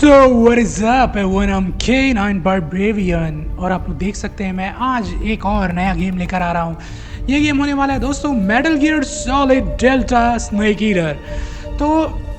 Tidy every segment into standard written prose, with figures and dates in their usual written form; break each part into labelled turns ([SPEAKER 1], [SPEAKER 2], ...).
[SPEAKER 1] So what is up everyone, I'm K9 Barbarian और आप लोग देख सकते हैं मैं आज एक और नया गेम लेकर आ रहा हूँ। ये गेम होने वाला है दोस्तों metal gear solid delta snake eater. तो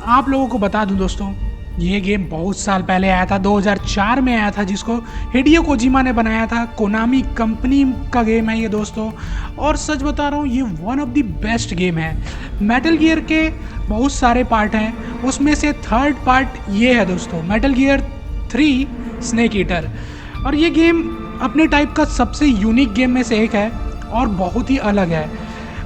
[SPEAKER 1] आप लोगों को बता दूं दोस्तों, ये गेम बहुत साल पहले आया था, 2004 में आया था, जिसको हिडियो कोजिमा ने बनाया था। कोनामी कंपनी का गेम है ये दोस्तों, और सच बता रहा हूँ ये one of the best game है। मेटल गियर के बहुत सारे पार्ट हैं, उसमें से थर्ड पार्ट ये है दोस्तों, मेटल गियर 3 स्नेक ईटर। और ये गेम अपने टाइप का सबसे यूनिक गेम में से एक है और बहुत ही अलग है।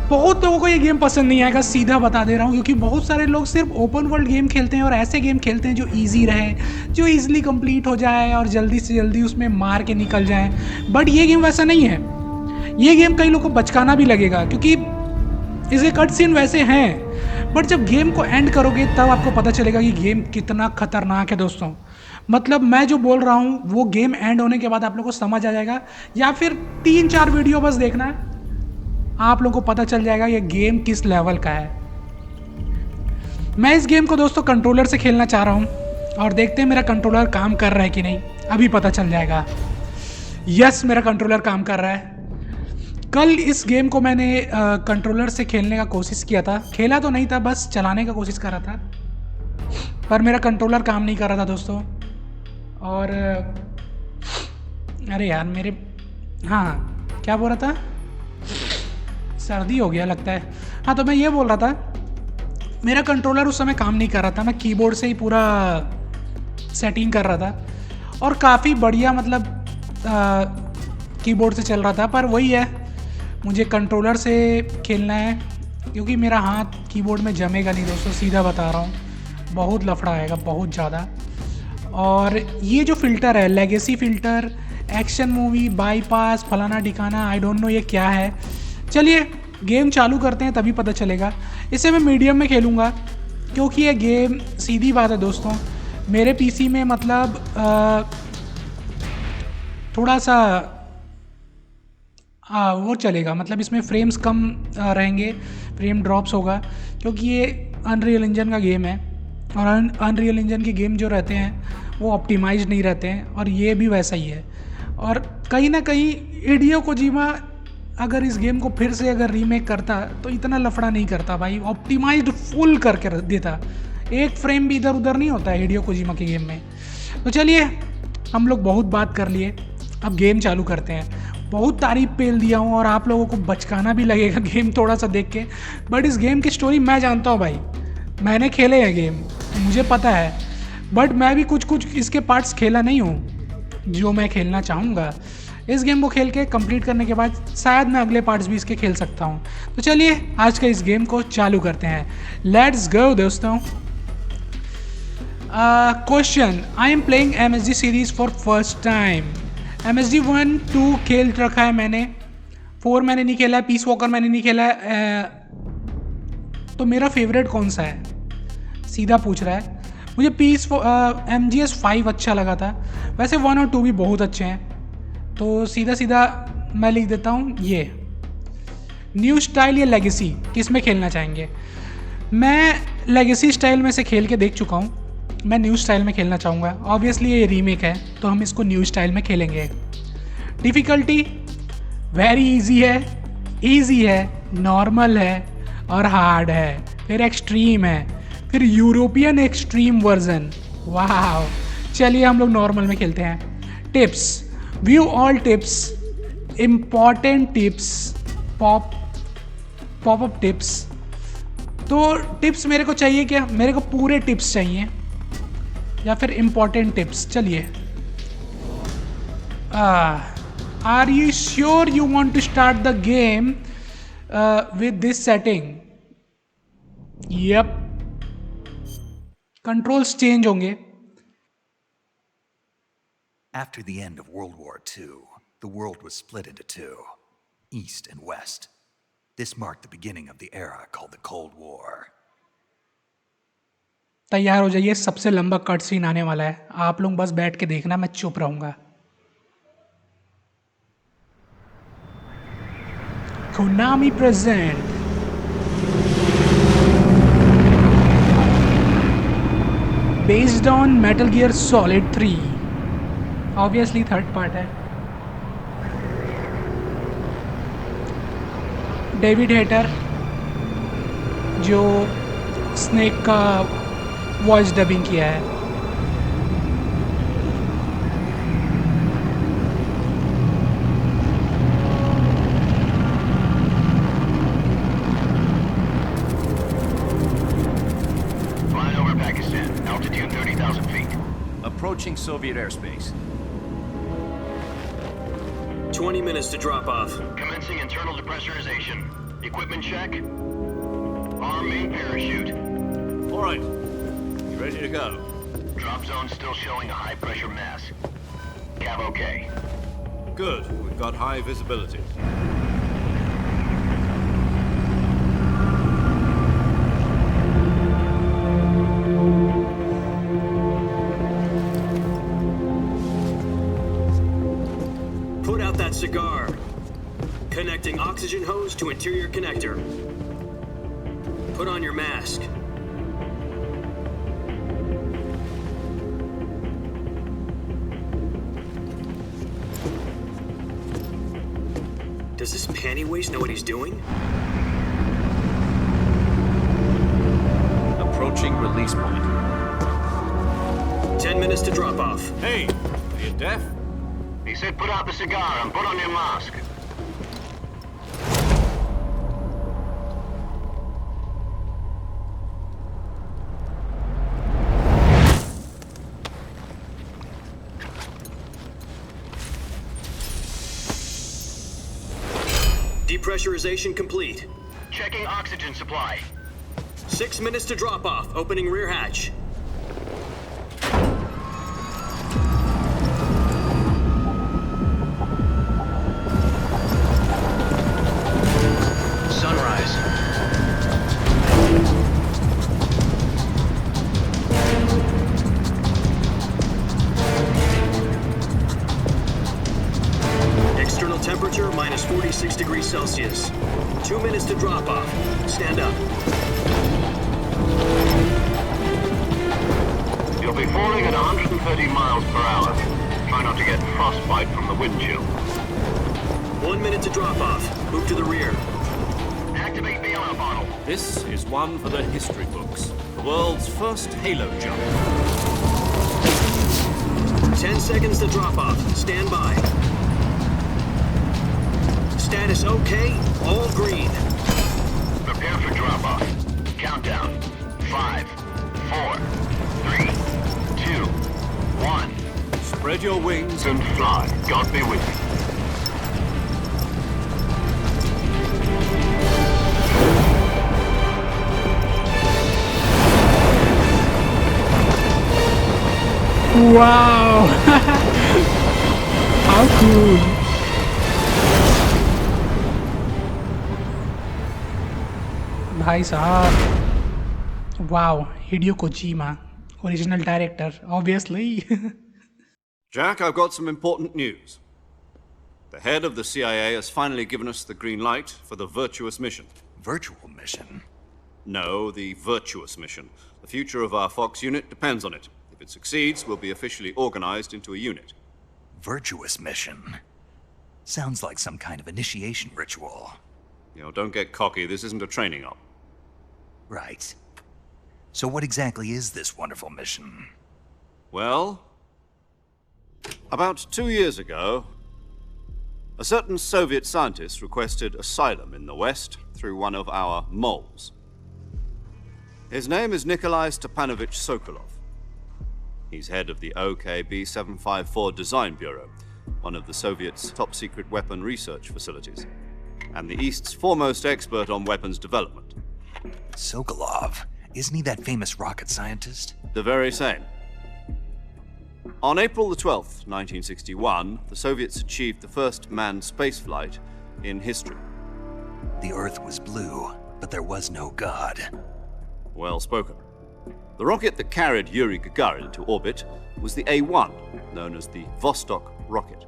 [SPEAKER 1] बहुत लोगों को ये गेम पसंद नहीं आएगा, सीधा बता दे रहा हूँ, क्योंकि बहुत सारे लोग सिर्फ ओपन वर्ल्ड गेम खेलते हैं और ऐसे गेम खेलते हैं जो इजी रहे, जो इजीली कंप्लीट हो जाए और जल्दी से जल्दी उसमें मार के निकल जाए। बट ये गेम वैसा नहीं है। ये गेम कई लोगों को बचकाना भी लगेगा क्योंकि इसके कट सीन वैसे हैं, बट जब गेम को एंड करोगे तब आपको पता चलेगा कि गेम कितना खतरनाक है दोस्तों। मतलब मैं जो बोल रहा हूँ वो गेम एंड होने के बाद आप लोगों को समझ आ जाएगा, या फिर 3-4 वीडियो बस देखना है, आप लोगों को पता चल जाएगा ये गेम किस लेवल का है। मैं इस गेम को दोस्तों कंट्रोलर से खेलना चाह रहा हूँ और देखते हैं मेरा कंट्रोलर काम कर रहा है कि नहीं, अभी पता चल जाएगा। यस, मेरा कंट्रोलर काम कर रहा है। कल इस गेम को मैंने कंट्रोलर से खेलने का कोशिश किया था, खेला तो नहीं था, बस चलाने का कोशिश कर रहा था, पर मेरा कंट्रोलर काम नहीं कर रहा था दोस्तों। और अरे यार मेरे, हाँ क्या बोल रहा था, सर्दी हो गया लगता है। हाँ, तो मैं ये बोल रहा था मेरा कंट्रोलर उस समय काम नहीं कर रहा था, मैं कीबोर्ड से ही पूरा सेटिंग कर रहा था और काफ़ी बढ़िया, मतलब कीबोर्ड से चल रहा था। पर वही है, मुझे कंट्रोलर से खेलना है क्योंकि मेरा हाथ कीबोर्ड में जमेगा नहीं दोस्तों, सीधा बता रहा हूँ, बहुत लफड़ा आएगा, बहुत ज़्यादा। और ये जो फ़िल्टर है, legacy filter, action movie, bypass, फलाना ठिकाना, आई डोंट नो ये क्या है। चलिए गेम चालू करते हैं, तभी पता चलेगा। इसे मैं मीडियम में खेलूँगा क्योंकि ये गेम, सीधी बात है दोस्तों, मेरे पीसी में मतलब थोड़ा सा वो चलेगा, मतलब इसमें फ्रेम्स कम रहेंगे, फ्रेम ड्रॉप्स होगा क्योंकि ये अनरियल इंजन का गेम है और अनरियल इंजन के गेम जो रहते हैं वो ऑप्टिमाइज नहीं रहते हैं, और ये भी वैसा ही है। और कहीं ना कहीं हिडियो कोजिमा अगर इस गेम को फिर से अगर रीमेक करता तो इतना लफड़ा नहीं करता भाई, ऑप्टिमाइज्ड फुल करके देता, एक फ्रेम भी इधर उधर नहीं होता है हिडियो कोजिमा के गेम में। तो चलिए, हम लोग बहुत बात कर लिए, अब गेम चालू करते हैं। बहुत तारीफ पेल दिया हूँ और आप लोगों को बचकाना भी लगेगा गेम थोड़ा सा देख के, बट इस गेम की स्टोरी मैं जानता हूँ भाई, मैंने खेले हैं गेम, मुझे पता है। बट मैं भी कुछ कुछ इसके पार्ट्स खेला नहीं हूँ जो मैं खेलना चाहूँगा। इस गेम को खेल के कंप्लीट करने के बाद शायद मैं अगले पार्ट्स भी इसके खेल सकता हूँ। तो चलिए आज का इस गेम को चालू करते हैं, लेट्स गो दोस्तों। Question, I am playing MSD series for first time. MSD 1, 2 खेल रखा है मैंने, 4 मैंने नहीं खेला है, पीस वॉकर मैंने नहीं खेला है। तो मेरा फेवरेट कौन सा है, सीधा पूछ रहा है। मुझे पीस MGS 5 अच्छा लगा था, वैसे 1 और 2 भी बहुत अच्छे हैं, तो सीधा सीधा मैं लिख देता हूँ ये। न्यू स्टाइल या लेगेसी, किस में खेलना चाहेंगे? मैं लेगेसी स्टाइल में से खेल के देख चुका हूँ, मैं न्यू स्टाइल में खेलना चाहूँगा। ऑब्वियसली ये रीमेक है तो हम इसको न्यू स्टाइल में खेलेंगे। डिफ़िकल्टी वेरी इजी है, नॉर्मल है और हार्ड है, फिर एक्सट्रीम है, फिर यूरोपियन एक्सट्रीम वर्जन। वाह, चलिए हम लोग नॉर्मल में खेलते हैं। Tips, view all tips, important tips, popup tips. तो टिप्स मेरे को चाहिए क्या, मेरे को पूरे टिप्स चाहिए या फिर इम्पॉर्टेंट टिप्स? चलिए, are you sure you want to start the game with this setting? Yup, controls change होंगे।
[SPEAKER 2] After the end of World War II, the world was split into two, East and West. This marked the beginning of the era called the Cold War.
[SPEAKER 1] तैयार हो जाइए, सबसे लंबा cut scene आने वाला है, आप लोग बस बैठ के देखना, मैं चुप रहूंगा। Konami present based on metal gear solid 3, obviously third part है। डेविड हेटर जो स्नेक का वॉइस डबिंग किया है।
[SPEAKER 3] Approaching Soviet airspace.
[SPEAKER 4] 20 minutes to drop off.
[SPEAKER 5] Commencing internal depressurization. Equipment check. Arm main parachute.
[SPEAKER 3] All right. You ready to go?
[SPEAKER 5] Drop zone still showing a high pressure mass. Cav okay.
[SPEAKER 3] Good. We've got high visibility.
[SPEAKER 4] Put out that cigar. Connecting oxygen hose to interior connector. Put on your mask. Does this panty waste know what he's doing?
[SPEAKER 3] Approaching release point.
[SPEAKER 4] 10 minutes to drop off.
[SPEAKER 3] Hey, are you deaf?
[SPEAKER 5] He said put out the cigar and put on your mask.
[SPEAKER 4] Depressurization complete.
[SPEAKER 5] Checking oxygen supply.
[SPEAKER 4] 6 minutes to drop off. Opening rear hatch.
[SPEAKER 5] Sunrise.
[SPEAKER 4] External temperature minus 46 degrees Celsius. 2 minutes to drop off. Stand up.
[SPEAKER 5] You'll be falling at 130 miles per hour. Try not to get frostbite from the wind chill.
[SPEAKER 4] 1 minute to drop off. Move to the rear.
[SPEAKER 5] Activate the air bottle.
[SPEAKER 3] This is one for the history books. The world's first halo jump.
[SPEAKER 4] 10 seconds to drop off. Stand by. Status okay. All green.
[SPEAKER 5] Prepare for drop-off. Countdown. 5, 4, 3, 2, 1.
[SPEAKER 3] Spread your wings
[SPEAKER 5] And fly. God be with you.
[SPEAKER 1] Wow! How cool! भाई साहब, wow, Hideo Kojima, original director, obviously.
[SPEAKER 3] Jack, I've got some important news. The head of the CIA has finally given us the green light for the virtuous mission.
[SPEAKER 2] Virtual mission?
[SPEAKER 3] No, the virtuous mission. The future of our Fox unit depends on it. If it succeeds, we'll be officially organized into a unit.
[SPEAKER 2] Virtuous mission? Sounds like some kind of initiation ritual.
[SPEAKER 3] You know, don't get cocky. This isn't a training op.
[SPEAKER 2] Right. So what exactly is this wonderful mission?
[SPEAKER 3] Well, about 2 years ago, a certain Soviet scientist requested asylum in the West through one of our moles. His name is Nikolai Stepanovich Sokolov. He's head of the OKB 754 Design Bureau, one of the Soviets' top-secret weapon research facilities, and the East's foremost expert on weapons development.
[SPEAKER 2] Sokolov? Isn't he that famous rocket scientist?
[SPEAKER 3] The very same. On April the 12th, 1961, the Soviets achieved the first manned spaceflight in history.
[SPEAKER 2] The Earth was blue, but there was no God.
[SPEAKER 3] Well spoken. The rocket that carried Yuri Gagarin into orbit was the A-1, known as the Vostok rocket.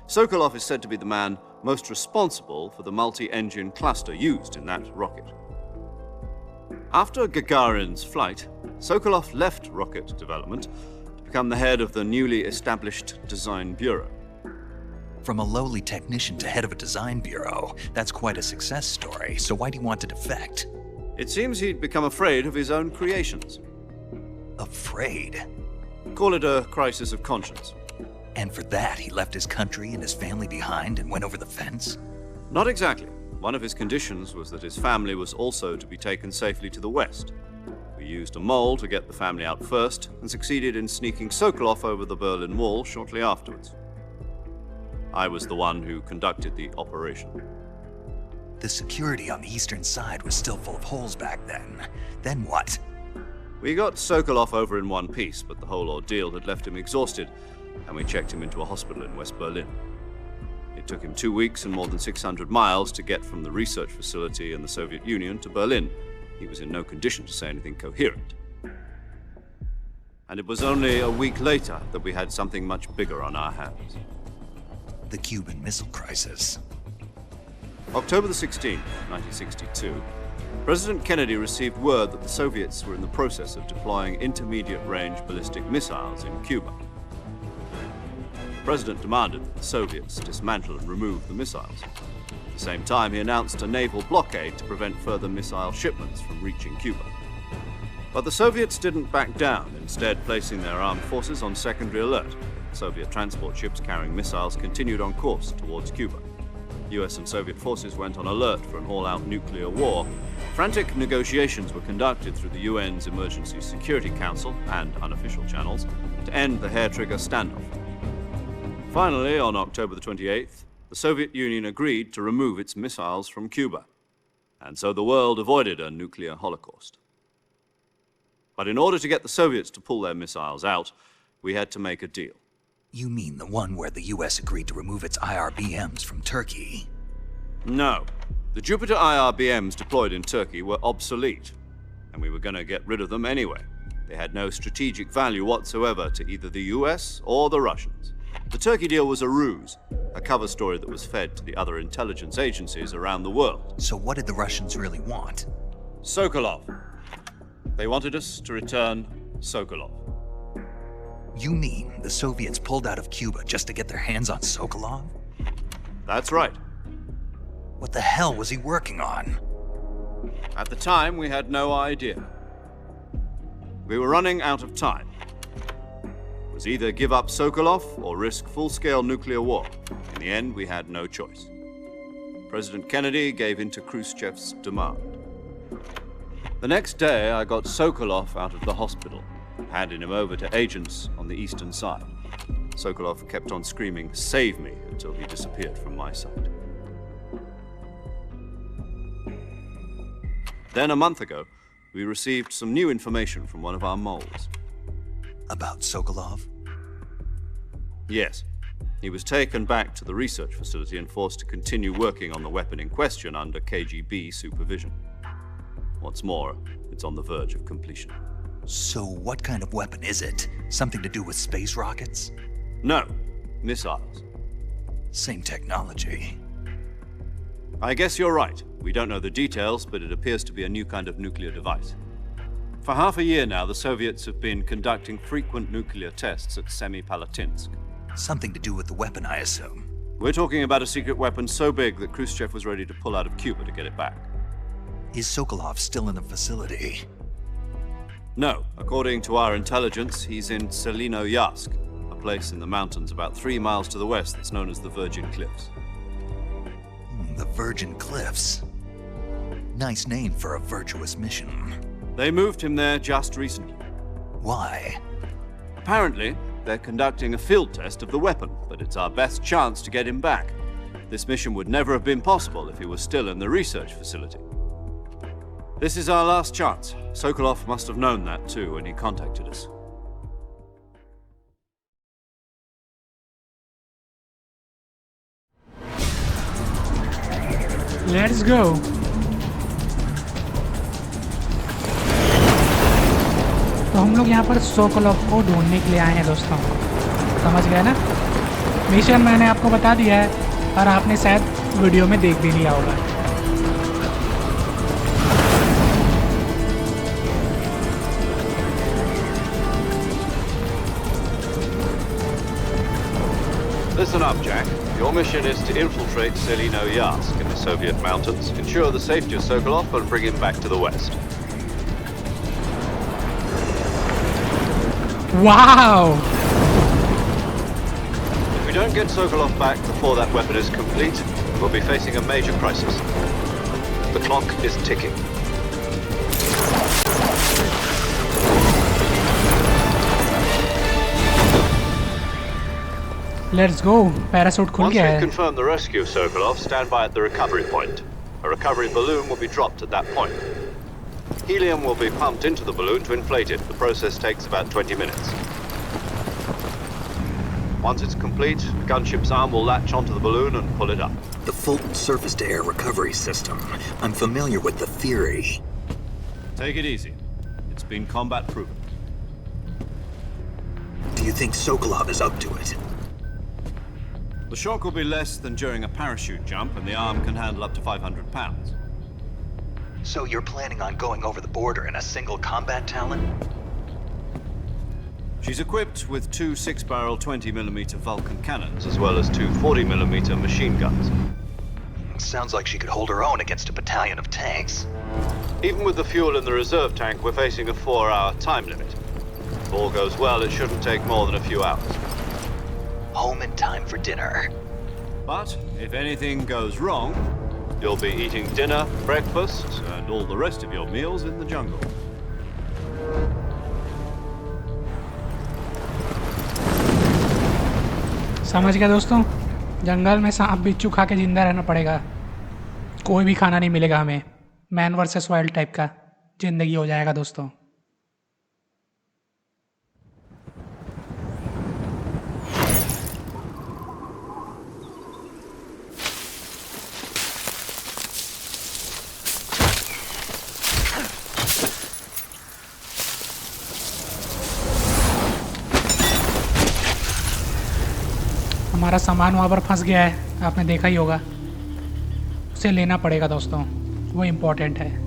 [SPEAKER 3] Sokolov is said to be the man most responsible for the multi-engine cluster used in that rocket. After Gagarin's flight, Sokolov left rocket development to become the head of the newly established Design Bureau.
[SPEAKER 2] From a lowly technician to head of a design bureau, that's quite a success story, so why'd he want to defect?
[SPEAKER 3] It seems he'd become afraid of his own creations.
[SPEAKER 2] Afraid?
[SPEAKER 3] Call it a crisis of conscience.
[SPEAKER 2] And for that, he left his country and his family behind and went over the fence?
[SPEAKER 3] Not exactly. One of his conditions was that his family was also to be taken safely to the west. We used a mole to get the family out first and succeeded in sneaking Sokolov over the Berlin Wall shortly afterwards. I was the one who conducted the operation.
[SPEAKER 2] The security on the eastern side was still full of holes back then. Then what?
[SPEAKER 3] We got Sokolov over in one piece, but the whole ordeal had left him exhausted, and we checked him into a hospital in West Berlin. It took him 2 weeks and more than 600 miles to get from the research facility in the Soviet Union to Berlin. He was in no condition to say anything coherent. And it was only a week later that we had something much bigger on our hands.
[SPEAKER 2] The Cuban Missile Crisis.
[SPEAKER 3] October the 16th, 1962, President Kennedy received word that the Soviets were in the process of deploying intermediate-range ballistic missiles in Cuba. The President demanded that the Soviets dismantle and remove the missiles. At the same time, he announced a naval blockade to prevent further missile shipments from reaching Cuba. But the Soviets didn't back down, instead placing their armed forces on secondary alert. Soviet transport ships carrying missiles continued on course towards Cuba. US and Soviet forces went on alert for an all-out nuclear war. Frantic negotiations were conducted through the UN's Emergency Security Council and unofficial channels to end the hair-trigger standoff. Finally, on October the 28th, the Soviet Union agreed to remove its missiles from Cuba, and so the world avoided a nuclear holocaust. But in order to get the Soviets to pull their missiles out, we had to make a deal.
[SPEAKER 2] You mean the one where the US agreed to remove its IRBMs from Turkey?
[SPEAKER 3] No. The Jupiter IRBMs deployed in Turkey were obsolete, and we were going to get rid of them anyway. They had no strategic value whatsoever to either the US or the Russians. The Turkey deal was a ruse, a cover story that was fed to the other intelligence agencies around the world.
[SPEAKER 2] So what did the Russians really want?
[SPEAKER 3] Sokolov. They wanted us to return Sokolov.
[SPEAKER 2] You mean the Soviets pulled out of Cuba just to get their hands on Sokolov?
[SPEAKER 3] That's right.
[SPEAKER 2] What the hell was he working on?
[SPEAKER 3] At the time, we had no idea. We were running out of time. It was either give up Sokolov or risk full-scale nuclear war. In the end, we had no choice. President Kennedy gave in to Khrushchev's demand. The next day, I got Sokolov out of the hospital, handing him over to agents on the eastern side. Sokolov kept on screaming, "Save me," until he disappeared from my sight. Then a month ago, we received some new information from one of our moles.
[SPEAKER 2] About Sokolov?
[SPEAKER 3] Yes. He was taken back to the research facility and forced to continue working on the weapon in question under KGB supervision. What's more, it's on the verge of completion.
[SPEAKER 2] So what kind of weapon is it? Something to do with space rockets?
[SPEAKER 3] No, missiles.
[SPEAKER 2] Same technology.
[SPEAKER 3] I guess you're right. We don't know the details, but it appears to be a new kind of nuclear device. For half a year now, the Soviets have been conducting frequent nuclear tests at Semipalatinsk.
[SPEAKER 2] Something to do with the weapon, I assume.
[SPEAKER 3] We're talking about a secret weapon so big that Khrushchev was ready to pull out of Cuba to get it back.
[SPEAKER 2] Is Sokolov still in the facility?
[SPEAKER 3] No. According to our intelligence, he's in Selinoyarsk, a place in the mountains about 3 miles to the west that's known as the Virgin Cliffs.
[SPEAKER 2] The Virgin Cliffs. Nice name for a virtuous mission.
[SPEAKER 3] They moved him there just recently.
[SPEAKER 2] Why?
[SPEAKER 3] Apparently, they're conducting a field test of the weapon, but it's our best chance to get him back. This mission would never have been possible if he was still in the research facility. This is our last chance. Sokolov must have known that too when he contacted us.
[SPEAKER 1] Let's go. तो हम लोग यहाँ पर सोकोलॉव को ढूंढने के लिए आए हैं दोस्तों, समझ गए ना। मिशन मैंने आपको बता दिया है और आपने शायद वीडियो में देख भी लिया होगा।
[SPEAKER 3] Listen up, Jack. Your mission is to infiltrate Selino-Yarsk in the Soviet mountains, ensure the safety of Sokolov, and bring him back to the west.
[SPEAKER 1] Wow!
[SPEAKER 3] If we don't get Sokolov back before that weapon is complete, we'll be facing a major crisis. The clock is ticking.
[SPEAKER 1] Let's go. Parachute खुल
[SPEAKER 3] Once
[SPEAKER 1] गया
[SPEAKER 3] we've
[SPEAKER 1] है.
[SPEAKER 3] confirmed the rescue of Sokolov, stand by at the recovery point. A recovery balloon will be dropped at that point. Helium will be pumped into the balloon to inflate it. The process takes about 20 minutes. Once it's complete, the gunship's arm will latch onto the balloon and pull it up.
[SPEAKER 6] The Fulton surface-to-air recovery system. I'm familiar with the theory.
[SPEAKER 3] Take it easy. It's been combat proven.
[SPEAKER 6] Do you think Sokolov is up to it?
[SPEAKER 3] The shock will be less than during a parachute jump, and the arm can handle up to 500 pounds.
[SPEAKER 6] So you're planning on going over the border in a single combat Talon?
[SPEAKER 3] She's equipped with two 6-barrel 20mm Vulcan cannons, as well as two 40mm machine guns.
[SPEAKER 6] Sounds like she could hold her own against a battalion of tanks.
[SPEAKER 3] Even with the fuel in the reserve tank, we're facing a 4-hour time limit. If all goes well, it shouldn't take more than a few hours.
[SPEAKER 6] Home in time for dinner.
[SPEAKER 3] But if anything goes wrong, you'll be eating dinner, breakfast, and all the rest of your meals in the jungle.
[SPEAKER 1] समझ गया दोस्तों. जंगल में सांप बिच्छू खा के जिंदा रहना पड़ेगा. कोई भी खाना नहीं मिलेगा हमें. मैन वर्सेस वाइल्ड टाइप का जिंदगी हो जाएगा दोस्तों. हमारा सामान वहाँ पर फंस गया है, आपने देखा ही होगा. उसे लेना पड़ेगा दोस्तों, वो इम्पोर्टेंट है.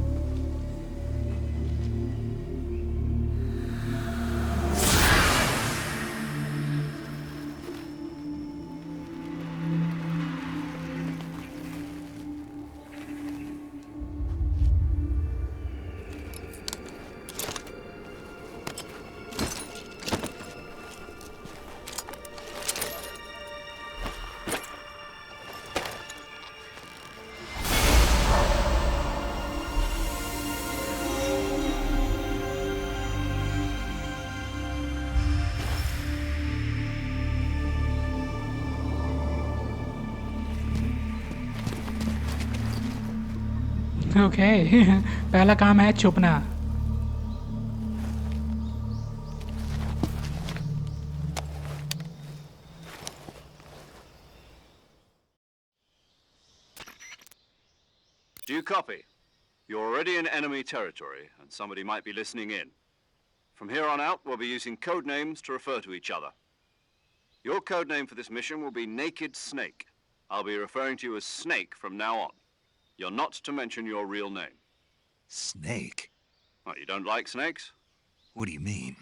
[SPEAKER 1] ओके पहला काम है छुपना.
[SPEAKER 3] Do you copy? You're already in enemy territory, and somebody might be listening in. From here on out, we'll be using code names to refer to each other. Your code name for this mission will be Naked Snake. I'll be referring to you as Snake from now on. You're not to mention your real name.
[SPEAKER 2] Snake?
[SPEAKER 3] What, you don't like snakes?
[SPEAKER 2] What do you mean?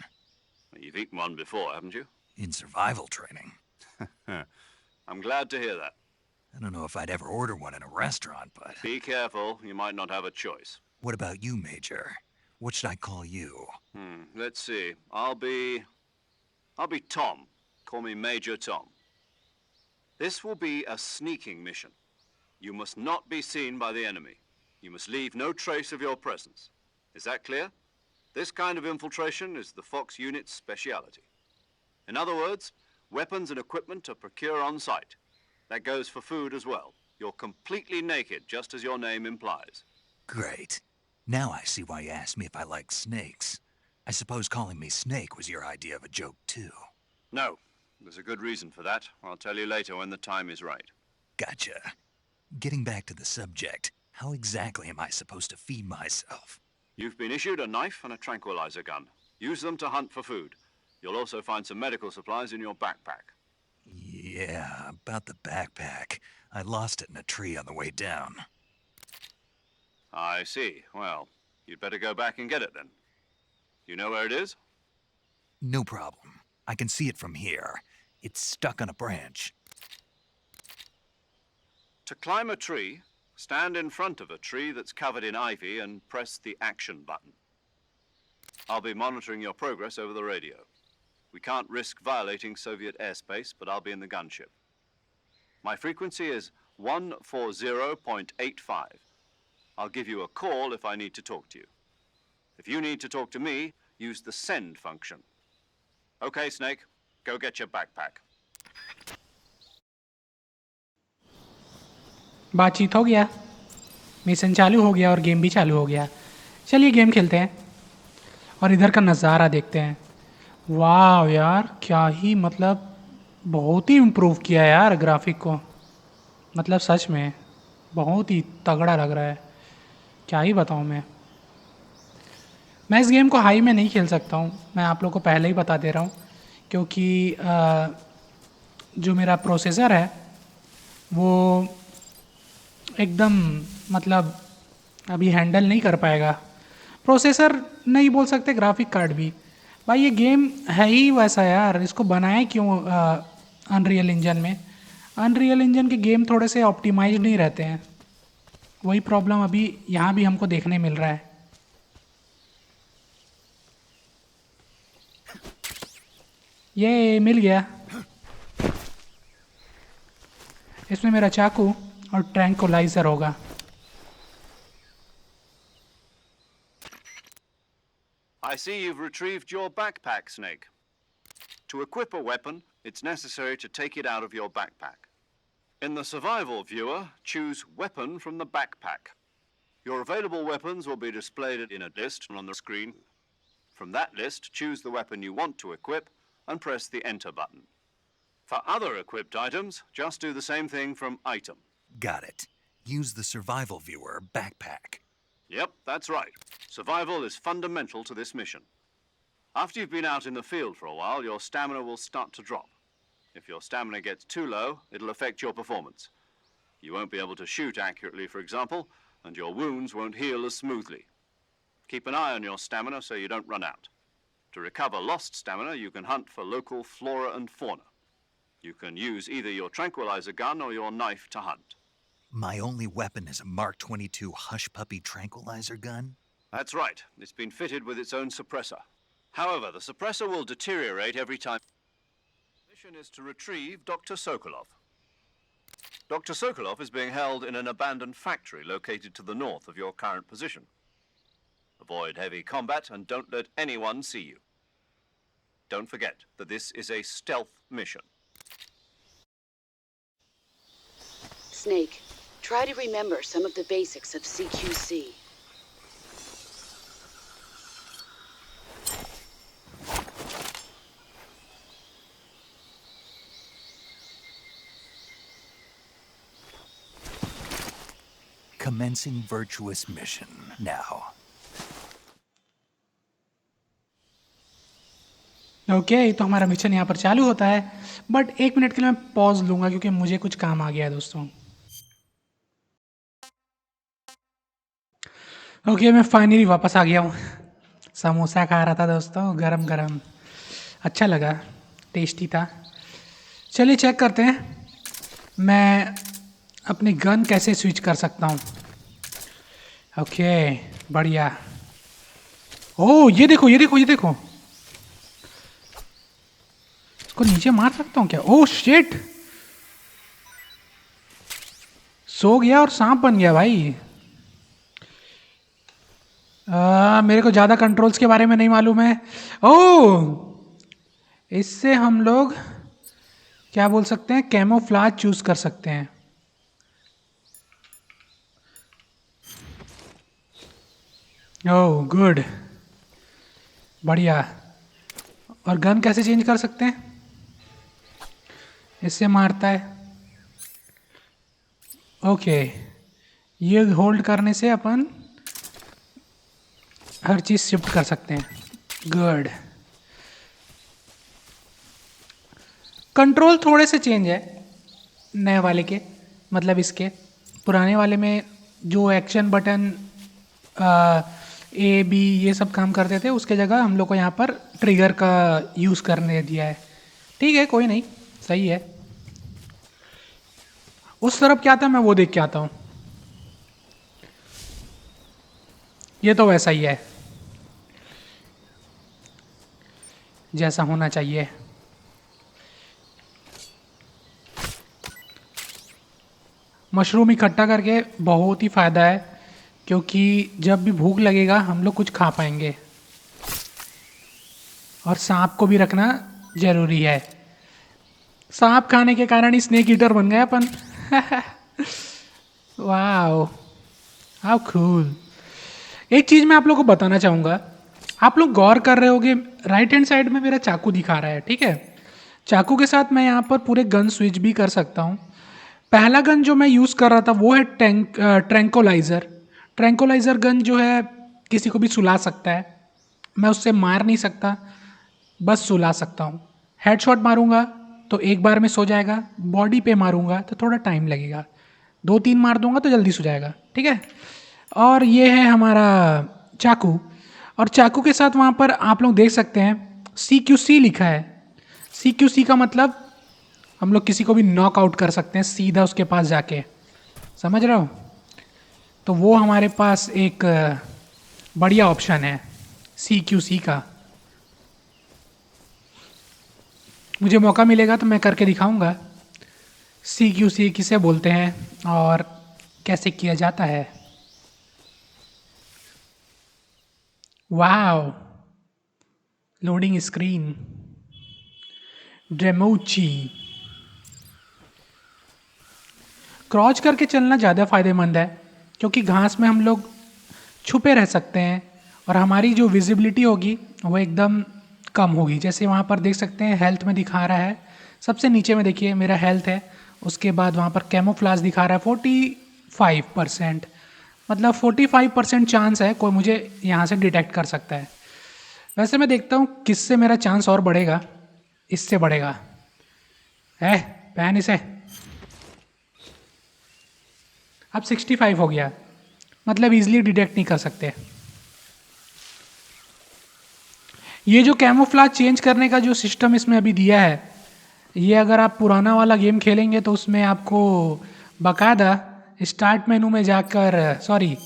[SPEAKER 3] Well, you've eaten one before, haven't you?
[SPEAKER 2] In survival training.
[SPEAKER 3] I'm glad to hear that.
[SPEAKER 2] I don't know if I'd ever order one in a restaurant, but...
[SPEAKER 3] Be careful, you might not have a choice.
[SPEAKER 2] What about you, Major? What should I call you?
[SPEAKER 3] Let's see. I'll be Tom. Call me Major Tom. This will be a sneaking mission. You must not be seen by the enemy. You must leave no trace of your presence. Is that clear? This kind of infiltration is the Fox unit's speciality. In other words, weapons and equipment are procured on site. That goes for food as well. You're completely naked, just as your name implies.
[SPEAKER 2] Great. Now I see why you asked me if I like snakes. I suppose calling me Snake was your idea of a joke, too.
[SPEAKER 3] No, there's a good reason for that. I'll tell you later when the time is right.
[SPEAKER 2] Gotcha. Getting back to the subject, how exactly am I supposed to feed myself?
[SPEAKER 3] You've been issued a knife and a tranquilizer gun. Use them to hunt for food. You'll also find some medical supplies in your backpack.
[SPEAKER 2] Yeah, about the backpack. I lost it in a tree on the way down.
[SPEAKER 3] I see. Well, you'd better go back and get it then. You know where it is?
[SPEAKER 2] No problem. I can see it from here. It's stuck on a branch.
[SPEAKER 3] To climb a tree, stand in front of a tree that's covered in ivy and press the action button. I'll be monitoring your progress over the radio. We can't risk violating Soviet airspace, but I'll be in the gunship. My frequency is 140.85. I'll give you a call if I need to talk to you. If you need to talk to me, use the send function. Okay, Snake, go get your backpack.
[SPEAKER 1] बातचीत हो गया, mission चालू हो गया और game भी चालू हो गया। चलिए गेम खेलते हैं और इधर का नज़ारा देखते हैं। वाह यार, क्या ही मतलब बहुत ही इम्प्रूव किया है यार ग्राफिक को। मतलब सच में बहुत ही तगड़ा लग रहा है, क्या ही बताऊँ मैं इस गेम को हाई में नहीं खेल सकता हूँ, मैं आप लोगों को पहले ही बता दे रहा हूँ, क्योंकि जो मेरा प्रोसेसर है वो एकदम मतलब अभी हैंडल नहीं कर पाएगा। प्रोसेसर नहीं बोल सकते, ग्राफिक कार्ड भी। भाई ये गेम है ही वैसा यार, इसको बनाया क्यों अनरियल इंजन में? अनरियल इंजन के गेम थोड़े से ऑप्टिमाइज नहीं रहते हैं, वही प्रॉब्लम अभी यहाँ भी हमको देखने मिल रहा है। ये मिल गया, इसमें मेरा चाकू और ट्रैंकुलाइजर होगा।
[SPEAKER 3] I see you've retrieved your backpack, Snake. To equip a weapon, it's necessary to take it out of your backpack. In the survival viewer, choose Weapon from the backpack. Your available weapons will be displayed in a list on the screen. From that list, choose the weapon you want to equip and press the Enter button. For other equipped items, just do the same thing from Item.
[SPEAKER 2] Got it. Use the survival viewer backpack.
[SPEAKER 3] Yep, that's right. Survival is fundamental to this mission. After you've been out in the field for a while, your stamina will start to drop. If your stamina gets too low, it'll affect your performance. You won't be able to shoot accurately, for example, and your wounds won't heal as smoothly. Keep an eye on your stamina so you don't run out. To recover lost stamina, you can hunt for local flora and fauna. You can use either your tranquilizer gun or your knife to hunt.
[SPEAKER 2] My only weapon is a Mark 22 Hush Puppy tranquilizer gun?
[SPEAKER 3] That's right. It's been fitted with its own suppressor. However, the suppressor will deteriorate every time. The mission is to retrieve Dr. Sokolov. Dr. Sokolov is being held in an abandoned factory located to the north of your current position. Avoid heavy combat and don't let anyone see you. Don't forget that this is a stealth mission.
[SPEAKER 7] Snake, try to remember some of the basics of CQC.
[SPEAKER 2] Commencing virtuous mission now.
[SPEAKER 1] Okay तो हमारा mission यहाँ पर चालू होता है, but एक minute के लिए मैं पॉज लूँगा क्योंकि मुझे कुछ काम आ गया है दोस्तों। ओके मैं फाइनली वापस आ गया हूँ। समोसा खा रहा था दोस्तों, गरम गरम, अच्छा लगा, टेस्टी था। चलिए चेक करते हैं मैं अपनी गन कैसे स्विच कर सकता हूँ। ओके बढ़िया। ओह ये देखो ये देखो ये देखो, इसको नीचे मार सकता हूँ क्या? ओह शिट, सो गया और सांप बन गया भाई। मेरे को ज़्यादा कंट्रोल्स के बारे में नहीं मालूम है। ओह इससे हम लोग क्या बोल सकते हैं, कैमोफ्लाज चूज कर सकते हैं। ओह गुड, बढ़िया। और गन कैसे चेंज कर सकते हैं? इससे मारता है। ओके ये होल्ड करने से अपन हर चीज़ शिफ्ट कर सकते हैं। गुड। कंट्रोल थोड़े से चेंज है नए वाले के, मतलब इसके पुराने वाले में जो एक्शन बटन ए बी ये सब काम करते थे, उसके जगह हम लोग को यहाँ पर ट्रिगर का यूज़ करने दिया है। ठीक है कोई नहीं, सही है। उस तरफ क्या था मैं वो देख के आता हूँ। ये तो वैसा ही है जैसा होना चाहिए। मशरूम इकट्ठा करके बहुत ही फ़ायदा है, क्योंकि जब भी भूख लगेगा हम लोग कुछ खा पाएंगे। और सांप को भी रखना ज़रूरी है, सांप खाने के कारण ही स्नेक ईटर बन गए अपन। Wow, how cool. एक चीज़ मैं आप लोगों को बताना चाहूँगा, आप लोग गौर कर रहे होगे राइट हैंड साइड में मेरा चाकू दिखा रहा है, ठीक है। चाकू के साथ मैं यहाँ पर पूरे गन स्विच भी कर सकता हूँ। पहला गन जो मैं यूज़ कर रहा था वो है ट्रैंकोलाइज़र। ट्रैंकोलाइज़र गन जो है किसी को भी सुला सकता है। मैं उससे मार नहीं सकता, बस सुला सकता हूँ। हेडशॉट मारूंगा तो एक बार में सो जाएगा, बॉडी पे मारूंगा तो थोड़ा टाइम लगेगा, 2-3 मार दूंगा तो जल्दी सो जाएगा, ठीक है। और ये है हमारा चाकू, और चाकू के साथ वहाँ पर आप लोग देख सकते हैं CQC लिखा है। CQC का मतलब हम लोग किसी को भी नॉक आउट कर सकते हैं सीधा उसके पास जाके, समझ रहे हो। तो वो हमारे पास एक बढ़िया ऑप्शन है CQC का। मुझे मौका मिलेगा तो मैं करके दिखाऊंगा CQC किसे बोलते हैं और कैसे किया जाता है। वाव, लोडिंग स्क्रीन, डेमोची। क्रॉच करके चलना ज़्यादा फ़ायदेमंद है, क्योंकि घास में हम लोग छुपे रह सकते हैं और हमारी जो विजिबिलिटी होगी वो एकदम कम होगी। जैसे वहाँ पर देख सकते हैं हेल्थ में दिखा रहा है, सबसे नीचे में देखिए मेरा हेल्थ है, उसके बाद वहाँ पर कैमोफ्लाज दिखा रहा है 45%, मतलब 45% चांस है कोई मुझे यहाँ से डिटेक्ट कर सकता है। वैसे मैं देखता हूँ किससे मेरा चांस और बढ़ेगा, इससे बढ़ेगा। है पहन इसे। अब 65 हो गया, मतलब इजीली डिटेक्ट नहीं कर सकते। ये जो कैमोफ्लाज चेंज करने का जो सिस्टम इसमें अभी दिया है, ये अगर आप पुराना वाला गेम खेलेंगे तो उसमें आपको बाकायदा स्टार्ट मेनू में जाकर, सॉरी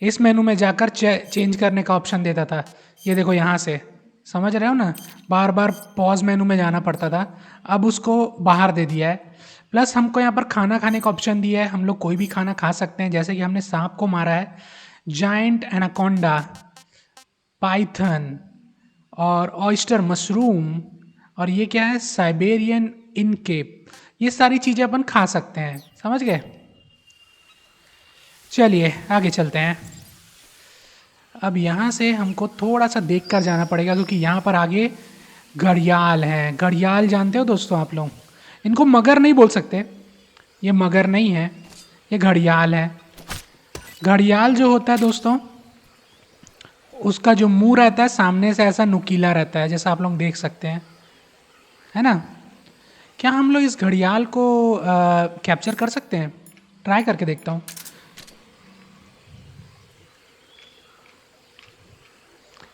[SPEAKER 1] इस मेनू में जाकर चेंज करने का ऑप्शन देता था। ये देखो यहाँ से, समझ रहे हो ना, बार बार पॉज मेनू में जाना पड़ता था, अब उसको बाहर दे दिया है। प्लस हमको यहाँ पर खाना खाने का ऑप्शन दिया है, हम लोग कोई भी खाना खा सकते हैं। जैसे कि हमने सांप को मारा है, जाइंट एनाकोंडा, पाइथन और ऑयस्टर मशरूम, और ये क्या है साइबेरियन इनकेप, ये सारी चीज़ें अपन खा सकते हैं, समझ गए। चलिए आगे चलते हैं। अब यहाँ से हमको थोड़ा सा देख कर जाना पड़ेगा, क्योंकि यहाँ पर आगे घड़ियाल हैं। घड़ियाल जानते हो दोस्तों आप लोग, इनको मगर नहीं बोल सकते, ये मगर नहीं है, ये घड़ियाल है। घड़ियाल जो होता है दोस्तों, उसका जो मुंह रहता है सामने से ऐसा नुकीला रहता है, जैसा आप लोग देख सकते हैं, है ना। क्या हम लोग इस घड़ियाल को कैप्चर कर सकते हैं? ट्राई करके देखता हूँ।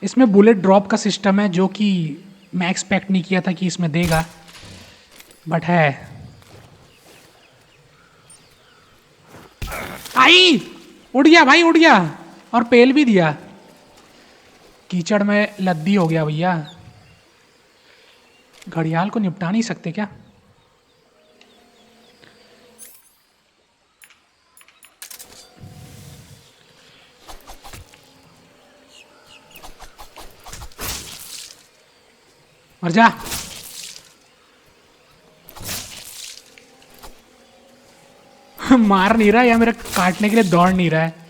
[SPEAKER 1] इसमें बुलेट ड्रॉप का सिस्टम है, जो कि मैं एक्सपेक्ट नहीं किया था कि इसमें देगा, बट है। आई, उड़ गया भाई, उड़ गया, और पेल भी दिया। कीचड़ में लद्दी हो गया भैया। घड़ियाल को निपटा नहीं सकते क्या? मर जा। मार नहीं रहा, या मेरे काटने के लिए दौड़ नहीं रहा है।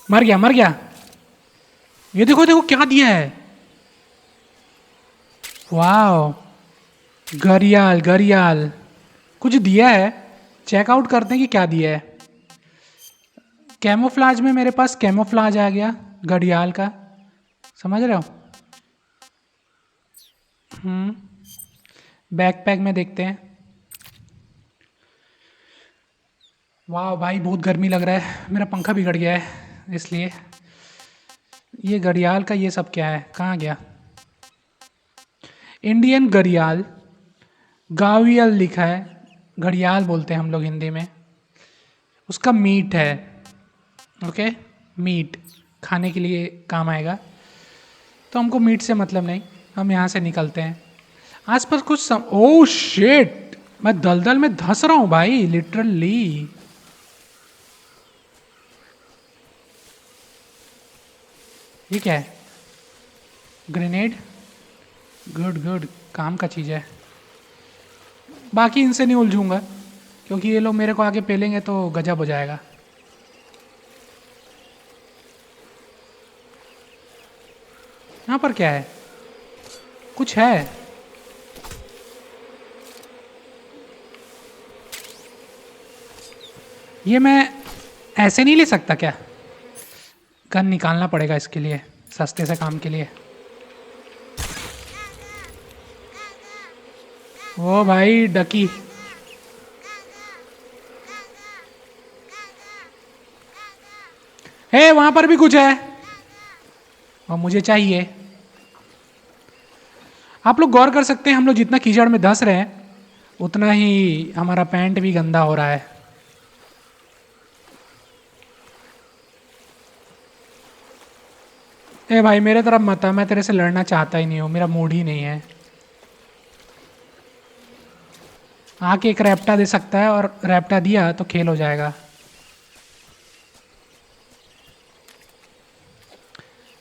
[SPEAKER 1] मर गया, मर गया। ये देखो देखो क्या दिया है, वाह, घड़ियाल घड़ियाल कुछ दिया है। चेकआउट करते हैं कि क्या दिया है। कैमोफ्लाज में मेरे पास कैमोफ्लाज आ गया घड़ियाल का, समझ रहे हो। बैकपैक में देखते हैं। वाह भाई बहुत गर्मी लग रहा है, मेरा पंखा बिगड़ गया है इसलिए। ये घड़ियाल का ये सब क्या है, कहाँ गया? इंडियन घड़ियाल, गावियल लिखा है, घड़ियाल बोलते हैं हम लोग हिंदी में। उसका मीट है, ओके, मीट खाने के लिए काम आएगा, तो हमको मीट से मतलब नहीं, हम यहाँ से निकलते हैं। आसपास कुछ ओह शिट, मैं दलदल में धंस रहा हूँ भाई, लिटरली। ये क्या है? ग्रेनेड, गुड गुड, काम का चीज़ है। बाकी इनसे नहीं उलझूंगा क्योंकि ये लोग मेरे को आगे पेलेंगे तो गजब हो जाएगा। यहाँ पर क्या है? कुछ है? ये मैं ऐसे नहीं ले सकता क्या? गन निकालना पड़ेगा इसके लिए, सस्ते से काम के लिए। ओ भाई डकी, हे वहां पर भी कुछ है और मुझे चाहिए। आप लोग गौर कर सकते हैं, हम लोग जितना कीचड़ में धंस रहे हैं उतना ही हमारा पैंट भी गंदा हो रहा है। ए भाई मेरे तरफ मत आ, मैं तेरे से लड़ना चाहता ही नहीं हूँ, मेरा मूड ही नहीं है। आके एक रैप्टा दे सकता है और रैप्टा दिया तो खेल हो जाएगा।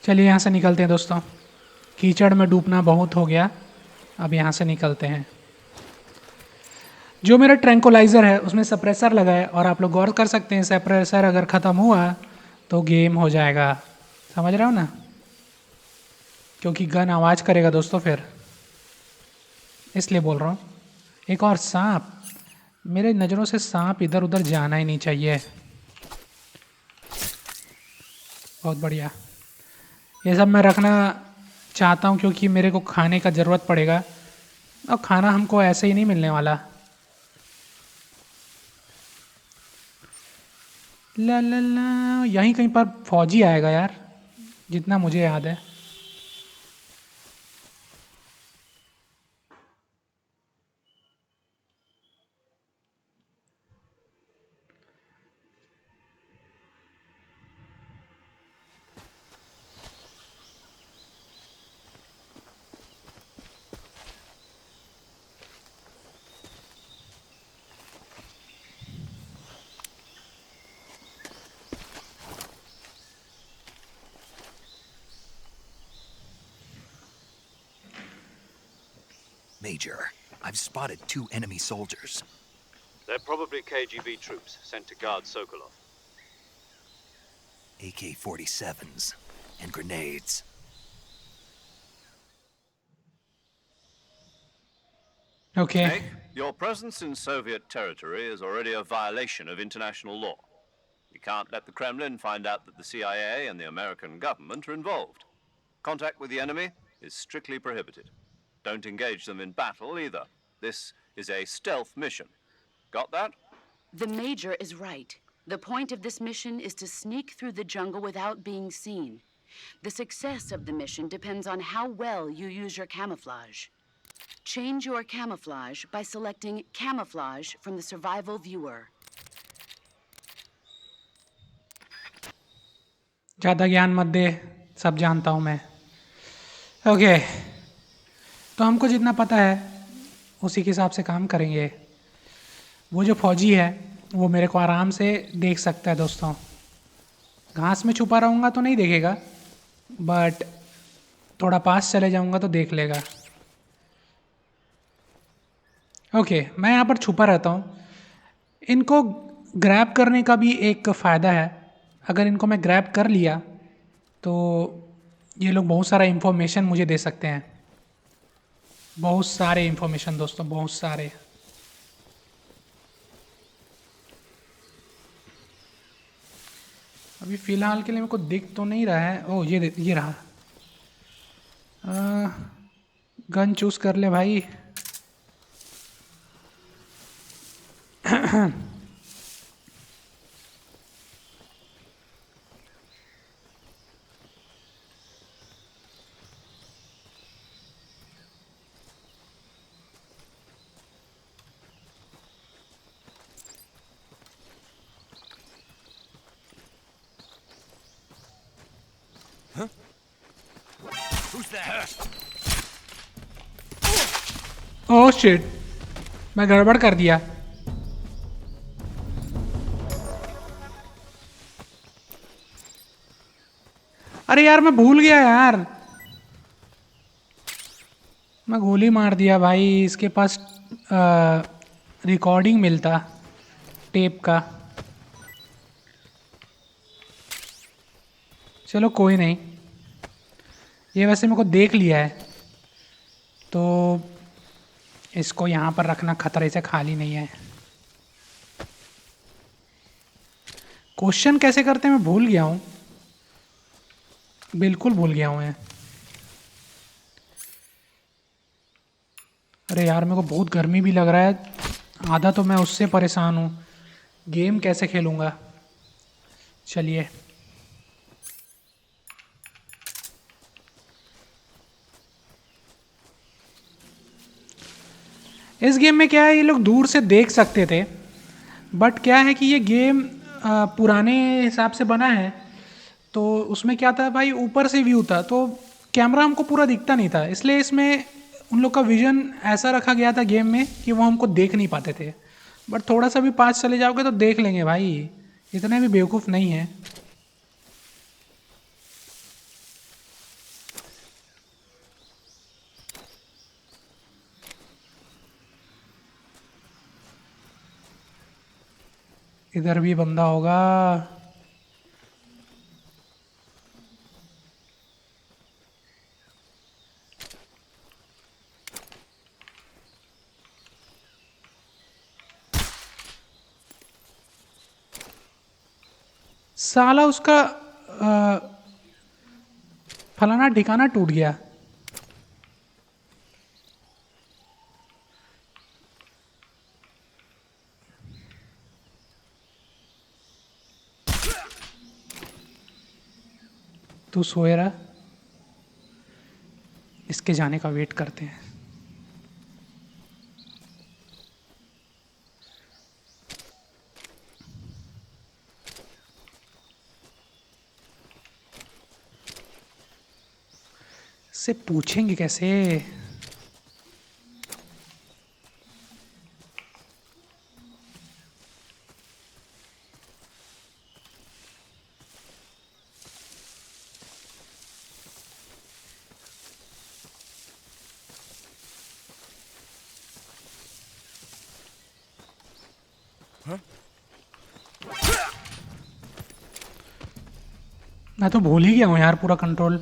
[SPEAKER 1] चलिए यहाँ से निकलते हैं दोस्तों, कीचड़ में डूबना बहुत हो गया, अब यहाँ से निकलते हैं। जो मेरा ट्रैंकुलाइज़र है उसमें सप्रेसर लगा है और आप लोग गौर कर सकते हैं सप्रेसर अगर ख़त्म हुआ तो गेम हो जाएगा, समझ रहे हो ना? क्योंकि गन आवाज़ करेगा दोस्तों फिर, इसलिए बोल रहा हूँ। एक और सांप, मेरे नज़रों से सांप इधर उधर जाना ही नहीं चाहिए। बहुत बढ़िया, ये सब मैं रखना चाहता हूँ क्योंकि मेरे को खाने का ज़रूरत पड़ेगा और खाना हमको ऐसे ही नहीं मिलने वाला। ला ला ला, यहीं कहीं पर फौजी आएगा यार, जितना मुझे याद है।
[SPEAKER 2] Major, I've spotted 2 enemy soldiers.
[SPEAKER 3] They're probably KGB troops sent to guard Sokolov.
[SPEAKER 2] AK-47s and grenades.
[SPEAKER 1] Okay.
[SPEAKER 3] Snake, your presence in Soviet territory is already a violation of international law. You can't let the Kremlin find out that the CIA and the American government are involved. Contact with the enemy is strictly prohibited. Don't engage them in battle either. This is a stealth mission. Got that?
[SPEAKER 7] The Major is right. The point of this mission is to sneak through the jungle without being seen. The success of the mission depends on how well you use your camouflage. Change your camouflage by selecting Camouflage from the Survival Viewer.
[SPEAKER 1] ज़्यादा ज्ञान मत दे, सब जानता हूँ मैं। Okay, तो हमको जितना पता है उसी के हिसाब से काम करेंगे। वो जो फौजी है वो मेरे को आराम से देख सकता है दोस्तों। घास में छुपा रहूँगा तो नहीं देखेगा, बट थोड़ा पास चले जाऊँगा तो देख लेगा। ओके, मैं यहाँ पर छुपा रहता हूँ। इनको ग्रैब करने का भी एक फ़ायदा है, अगर इनको मैं ग्रैब कर लिया तो ये लोग बहुत सारा इन्फॉर्मेशन मुझे दे सकते हैं, बहुत सारे इन्फॉर्मेशन दोस्तों, बहुत सारे। अभी फ़िलहाल के लिए मेरे को दिख तो नहीं रहा है। ओह ये रहा। गन चूज़ कर ले भाई। ओह शिट, मैं गड़बड़ कर दिया। अरे यार मैं भूल गया यार, मैं गोली मार दिया भाई। इसके पास रिकॉर्डिंग मिलता टेप का। चलो कोई नहीं, ये वैसे मेरे को देख लिया है, तो इसको यहाँ पर रखना खतरे से खाली नहीं है। क्वेश्चन कैसे करते हैं मैं भूल गया हूँ, बिल्कुल भूल गया हूँ मैं। अरे यार मेरे को बहुत गर्मी भी लग रहा है, आधा तो मैं उससे परेशान हूँ, गेम कैसे खेलूँगा। चलिए इस गेम में क्या है, ये लोग दूर से देख सकते थे, बट क्या है कि ये गेम पुराने हिसाब से बना है, तो उसमें क्या था भाई, ऊपर से व्यू था, तो कैमरा हमको पूरा दिखता नहीं था, इसलिए इसमें उन लोग का विजन ऐसा रखा गया था गेम में कि वो हमको देख नहीं पाते थे। बट थोड़ा सा भी पास चले जाओगे तो देख लेंगे भाई, इतने भी बेवकूफ़ नहीं है। इधर भी बंदा होगा। साला उसका फलाना ठिकाना टूट गया। तू सोए रहा, इसके जाने का वेट करते हैं। से पूछेंगे कैसे? मैं तो भूल ही गया हूँ यार पूरा control.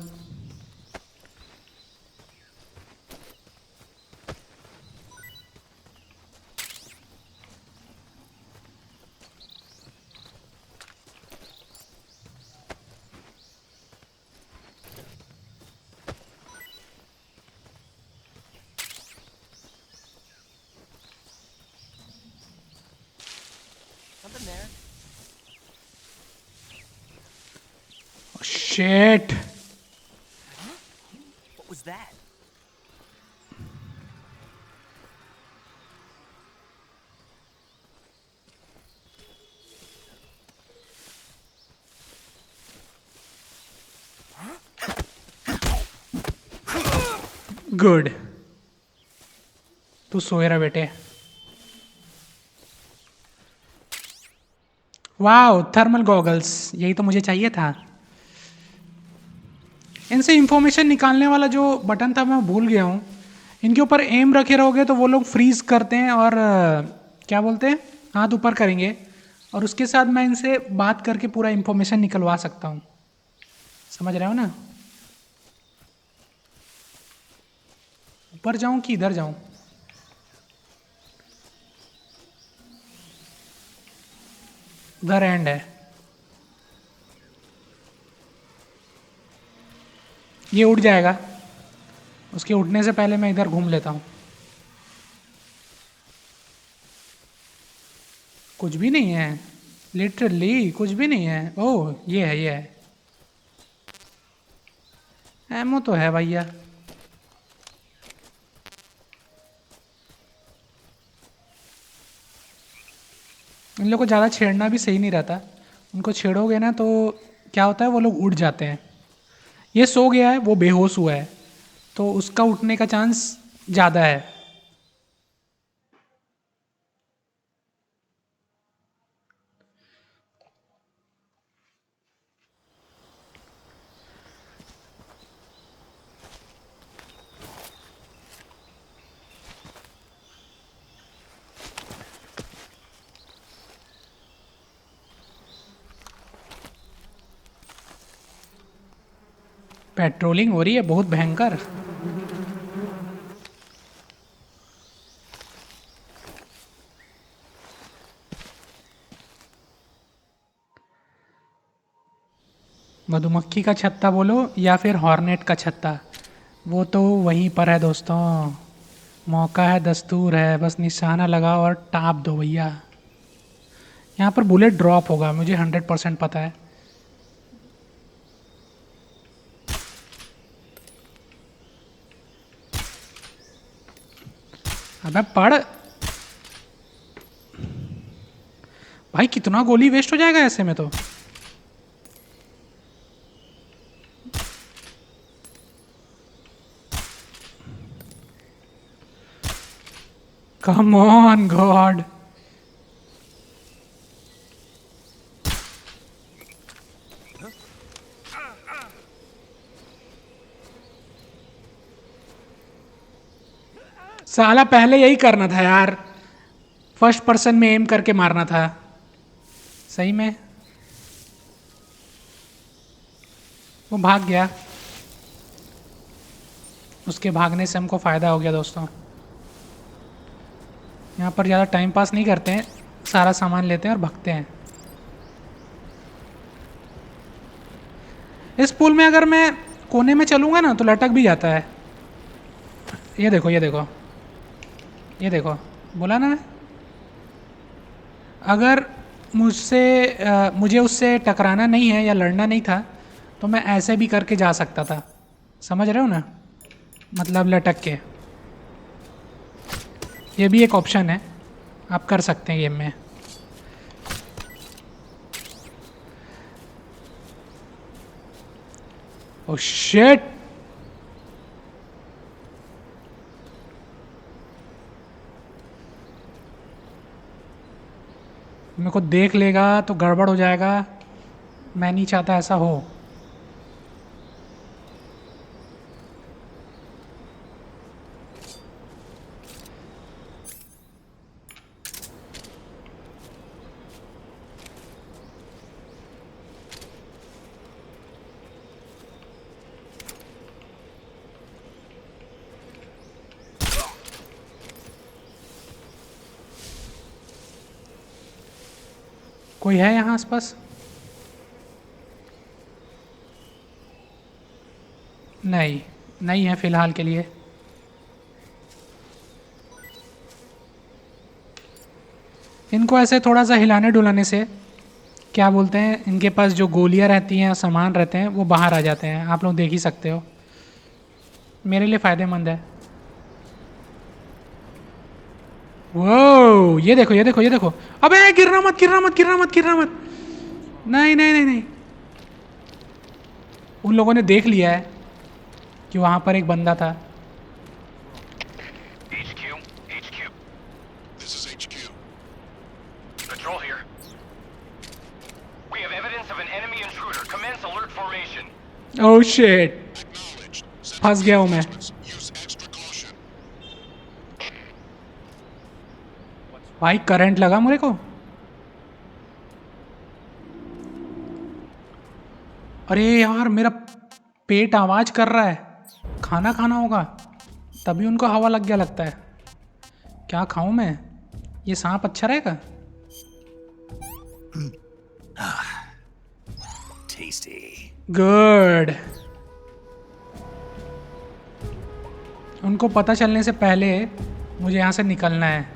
[SPEAKER 1] Shit.
[SPEAKER 8] What was that?
[SPEAKER 1] Good, तू सोए रहा बेटे। वाह, थर्मल गॉगल्स, यही तो मुझे चाहिए था। इनसे इंफॉर्मेशन निकालने वाला जो बटन था मैं भूल गया हूँ। इनके ऊपर एम रखे रहोगे तो वो लोग फ्रीज करते हैं और क्या बोलते हैं, हाथ ऊपर करेंगे और उसके साथ मैं इनसे बात करके पूरा इंफॉर्मेशन निकलवा सकता हूँ। समझ रहे हो ना? ऊपर जाऊँ कि इधर जाऊँ? उधर एंड है, ये उड़ जाएगा। उसके उठने से पहले मैं इधर घूम लेता हूँ। कुछ भी नहीं है, लिटरली कुछ भी नहीं है। ओह ये है, ये है, एमो तो है भैया। इन लोगों को ज़्यादा छेड़ना भी सही नहीं रहता, उनको छेड़ोगे ना तो क्या होता है, वो लोग उड़ जाते हैं। ये सो गया है, वो बेहोश हुआ है, तो उसका उठने का चांस ज़्यादा है। पेट्रोलिंग हो रही है बहुत भयंकर। मधुमक्खी का छत्ता बोलो या फिर हॉर्नेट का छत्ता, वो तो वहीं पर है दोस्तों। मौका है, दस्तूर है, बस निशाना लगाओ और टाप दो भैया। यहाँ पर बुलेट ड्रॉप होगा, मुझे 100% पता है। अबे पढ़ भाई, कितना गोली वेस्ट हो जाएगा ऐसे में तो। Come on God. साला पहले यही करना था यार, फर्स्ट पर्सन में एम करके मारना था सही में। वो भाग गया, उसके भागने से हमको फ़ायदा हो गया दोस्तों। यहाँ पर ज़्यादा टाइम पास नहीं करते हैं, सारा सामान लेते हैं और भागते हैं। इस पुल में अगर मैं कोने में चलूँगा ना तो लटक भी जाता है। ये देखो ये देखो ये देखो, बोला ना मैं, अगर मुझे उससे टकराना नहीं है या लड़ना नहीं था तो मैं ऐसे भी करके जा सकता था, समझ रहे हो ना, मतलब लटक के। ये भी एक ऑप्शन है, आप कर सकते हैं गेम में। ओह शिट, मेरे को देख लेगा तो गड़बड़ हो जाएगा, मैं नहीं चाहता ऐसा हो। कोई है यहाँ आसपास? नहीं, नहीं है फिलहाल के लिए। इनको ऐसे थोड़ा सा हिलाने डुलाने से, क्या बोलते हैं, इनके पास जो गोलियां रहती हैं, सामान रहते हैं, वो बाहर आ जाते हैं। आप लोग देख ही सकते हो, मेरे लिए फ़ायदेमंद है। वो ये देखो ये देखो ये देखो, अबे गिरना मत गिरना मत गिरना मत गिरना मत, नहीं नहीं नहीं नहीं। उन लोगों ने देख लिया है कि वहाँ पर एक बंदा था।
[SPEAKER 5] HQ. This is HQ. Patrol here. We have evidence of an enemy intruder. Commence alert formation.
[SPEAKER 1] Oh shit, फंस गया हूँ मैं। भाई करंट लगा मेरे को। अरे यार, मेरा पेट आवाज़ कर रहा है, खाना खाना होगा, तभी उनको हवा लग गया लगता है। क्या खाऊं मैं? ये सांप अच्छा रहेगा?
[SPEAKER 2] Tasty.
[SPEAKER 1] गुड। उनको पता चलने से पहले मुझे यहाँ से निकलना है।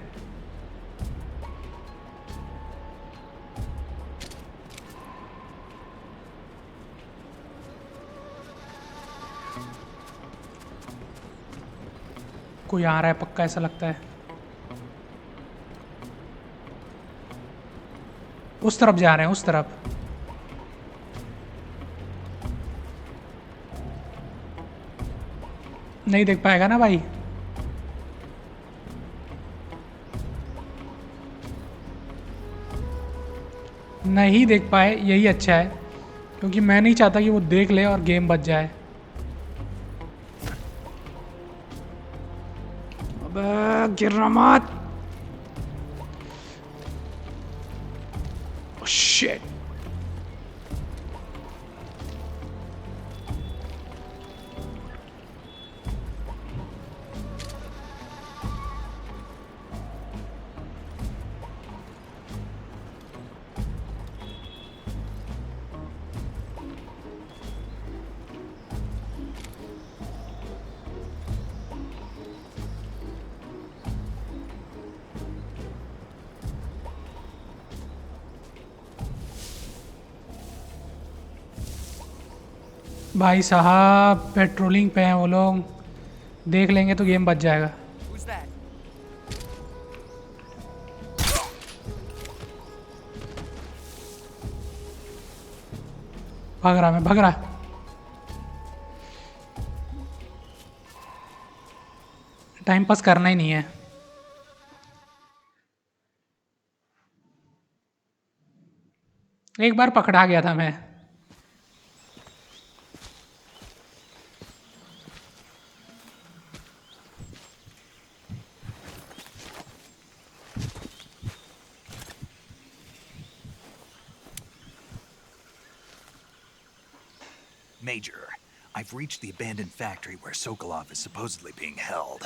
[SPEAKER 1] कोई आ रहा है पक्का, ऐसा लगता है। उस तरफ जा रहे हैं, उस तरफ। नहीं देख पाएगा ना भाई। नहीं देख पाए, यही अच्छा है, क्योंकि मैं नहीं चाहता कि वो देख ले और गेम बच जाए। अबे गिरना मत। Oh shit. भाई साहब पेट्रोलिंग पे हैं वो लोग, देख लेंगे तो गेम बच जाएगा। भाग रहा मैं, भाग रहा। टाइम पास करना ही नहीं है। एक बार पकड़ा गया था मैं।
[SPEAKER 2] Major, I've reached the abandoned factory where Sokolov is supposedly being held.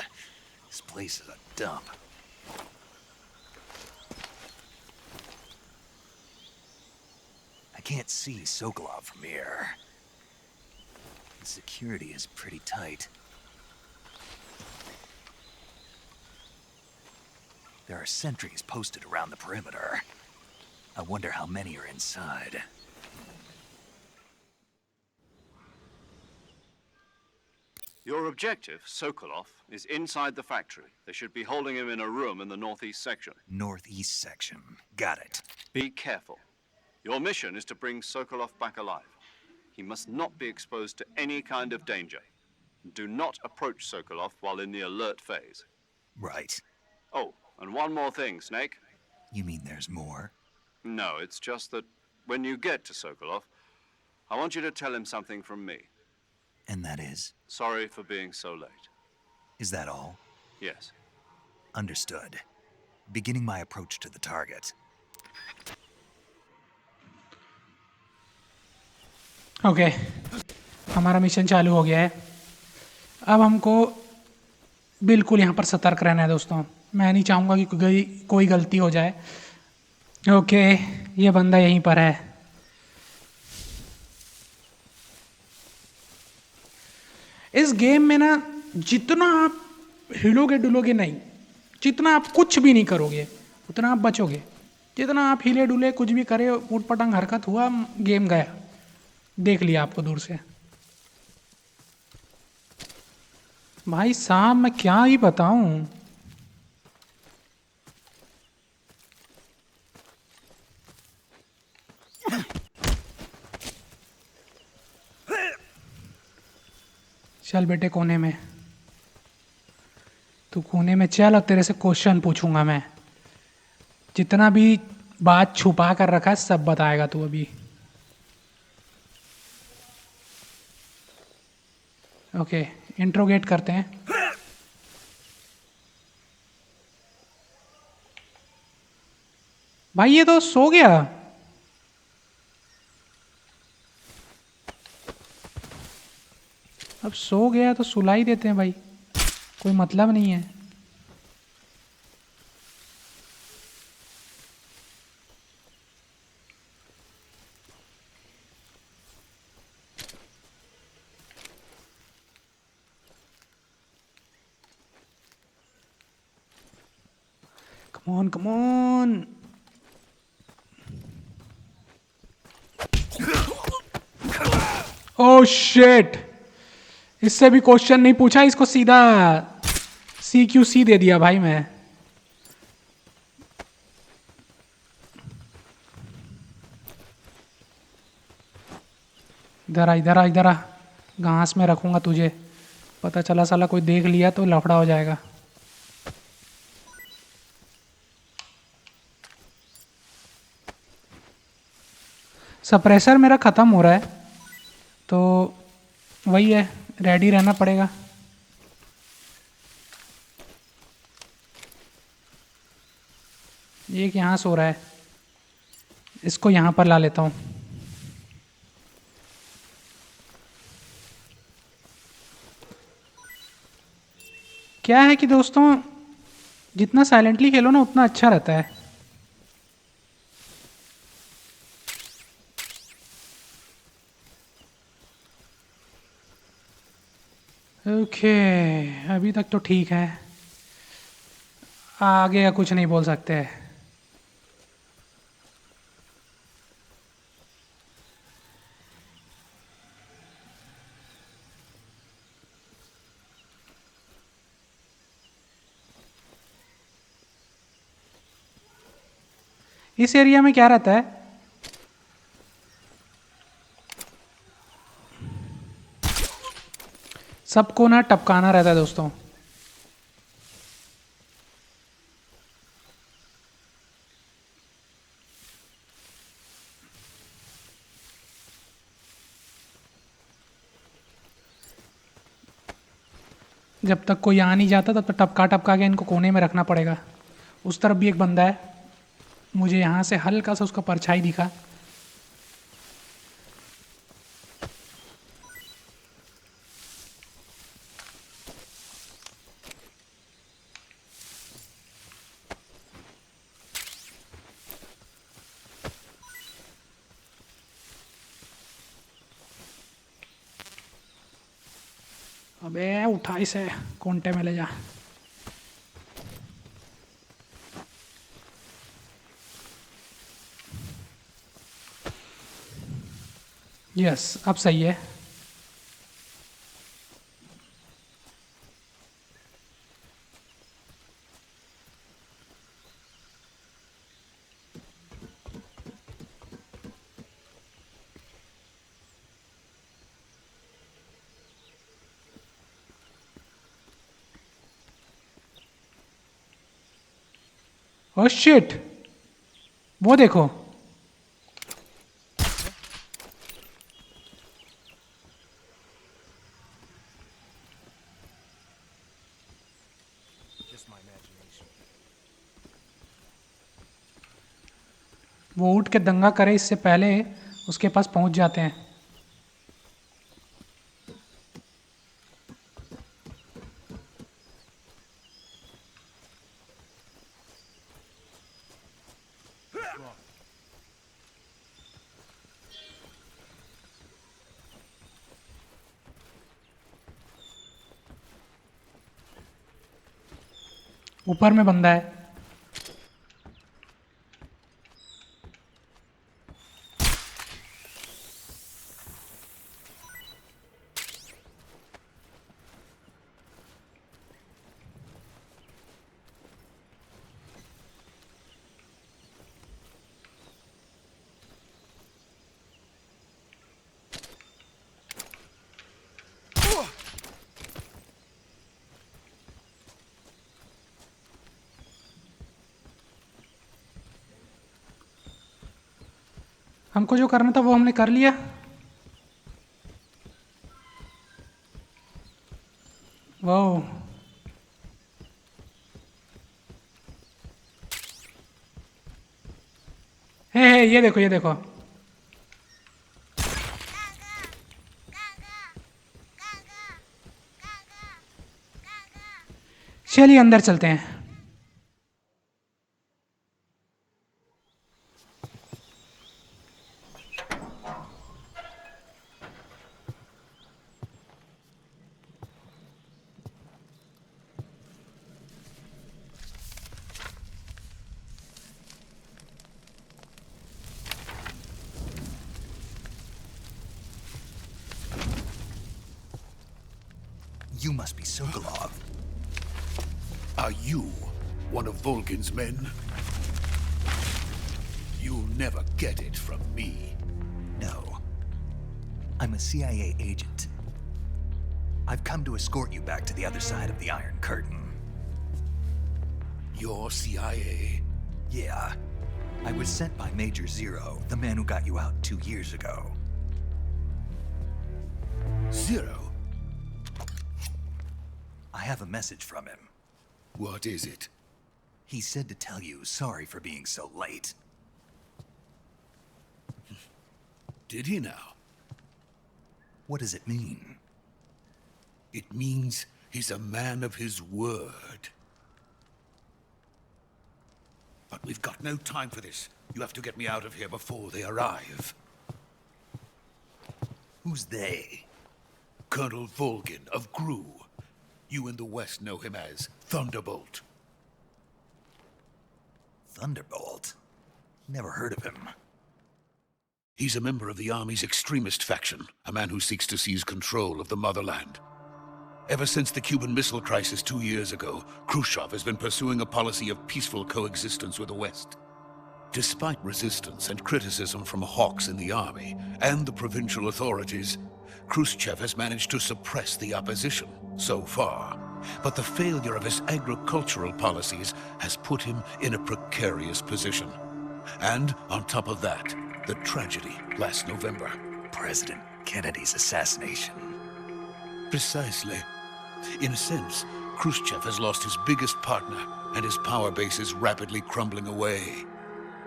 [SPEAKER 2] This place is a dump. I can't see Sokolov from here. The security is pretty tight. There are sentries posted around the perimeter. I wonder how many are inside.
[SPEAKER 3] Your objective, Sokolov, is inside the factory. They should be holding him in a room in the northeast section.
[SPEAKER 2] Northeast section. Got it.
[SPEAKER 3] Be careful. Your mission is to bring Sokolov back alive. He must not be exposed to any kind of danger. Do not approach Sokolov while in the alert phase.
[SPEAKER 2] Right.
[SPEAKER 3] Oh, and one more thing, Snake.
[SPEAKER 2] You mean there's more?
[SPEAKER 3] No, it's just that when you get to Sokolov, I want you to tell him something from me.
[SPEAKER 2] And that is?
[SPEAKER 3] Sorry for being so late.
[SPEAKER 2] Is that all?
[SPEAKER 3] Yes.
[SPEAKER 2] Understood. Beginning my approach to the target.
[SPEAKER 1] Okay हमारा mission चालू हो गया है। अब हमको बिल्कुल यहाँ पर सतर्क रहना है दोस्तों। मैं नहीं चाहूँगा कि कोई गलती हो जाए। ओके ये बंदा यहीं पर है। इस गेम में ना जितना आप हिलोगे डुलोगे नहीं, जितना आप कुछ भी नहीं करोगे उतना आप बचोगे। जितना आप हिले डुले कुछ भी करे, उटपटांग हरकत हुआ, गेम गया। देख लिया आपको दूर से। भाई साहब मैं क्या ही बताऊं। चल बेटे कोने में, तू कोने में चल और तेरे से क्वेश्चन पूछूंगा मैं। जितना भी बात छुपा कर रखा है सब बताएगा तू अभी। ओके इंट्रोगेट करते हैं। भाई ये तो सो गया। अब सो गया तो सुला ही देते हैं भाई, कोई मतलब नहीं है। Come on. Oh shit. इससे भी क्वेश्चन नहीं पूछा, इसको सीधा CQC दे दिया भाई मैं। इधर आ, इधर आ, इधर आ। घास में रखूंगा तुझे, पता चला साला कोई देख लिया तो लफड़ा हो जाएगा। सप्रेसर मेरा ख़त्म हो रहा है तो वही है, रेडी रहना पड़ेगा। एक यहाँ सो रहा है, इसको यहाँ पर ला लेता हूँ। क्या है कि दोस्तों जितना साइलेंटली खेलो ना उतना अच्छा रहता है। ओके अभी तक तो ठीक है, आगे का कुछ नहीं बोल सकते। इस एरिया में क्या रहता है? सबको ना टपकाना रहता है दोस्तों। जब तक कोई आ नहीं जाता तब तक टपका टपका के इनको कोने में रखना पड़ेगा। उस तरफ भी एक बंदा है, मुझे यहाँ से हल्का सा उसका परछाई दिखा। अबे उठा इसे, कोंटे में ले जा। यस अब सही है। ओह शिट, वो देखो। वो उठ के दंगा करे इससे पहले उसके पास पहुंच जाते हैं। ऊपर में बंदा है। हमको जो करना था वो हमने कर लिया। वाह, हे ये देखो ये देखो। चलिए अंदर चलते हैं।
[SPEAKER 2] You must be Sokolov.
[SPEAKER 8] Are you one of Volgin's men? You'll never get it from me.
[SPEAKER 2] No. I'm a CIA agent. I've come to escort you back to the other side of the Iron Curtain.
[SPEAKER 8] Your CIA?
[SPEAKER 2] Yeah. I was sent by Major Zero, the man who got you out 2 years ago.
[SPEAKER 8] Zero?
[SPEAKER 2] I have a message from him.
[SPEAKER 8] What is it?
[SPEAKER 2] He said to tell you sorry for being so late.
[SPEAKER 8] Did he now?
[SPEAKER 2] What does it mean?
[SPEAKER 8] It means he's a man of his word. But we've got no time for this. You have to get me out of here before they arrive.
[SPEAKER 2] Who's they?
[SPEAKER 8] Colonel Volgin of GRU. You in the West know him as Thunderbolt.
[SPEAKER 2] Thunderbolt? Never heard of him.
[SPEAKER 8] He's a member of the Army's extremist faction, a man who seeks to seize control of the motherland. Ever since the Cuban Missile Crisis 2 years ago, Khrushchev has been pursuing a policy of peaceful coexistence with the West. Despite resistance and criticism from hawks in the army and the provincial authorities, Khrushchev has managed to suppress the opposition so far. But the failure of his agricultural policies has put him in a precarious position. And on top of that, the tragedy last November.
[SPEAKER 2] President Kennedy's assassination.
[SPEAKER 8] Precisely. In a sense, Khrushchev has lost his biggest partner, and his power base is rapidly crumbling away.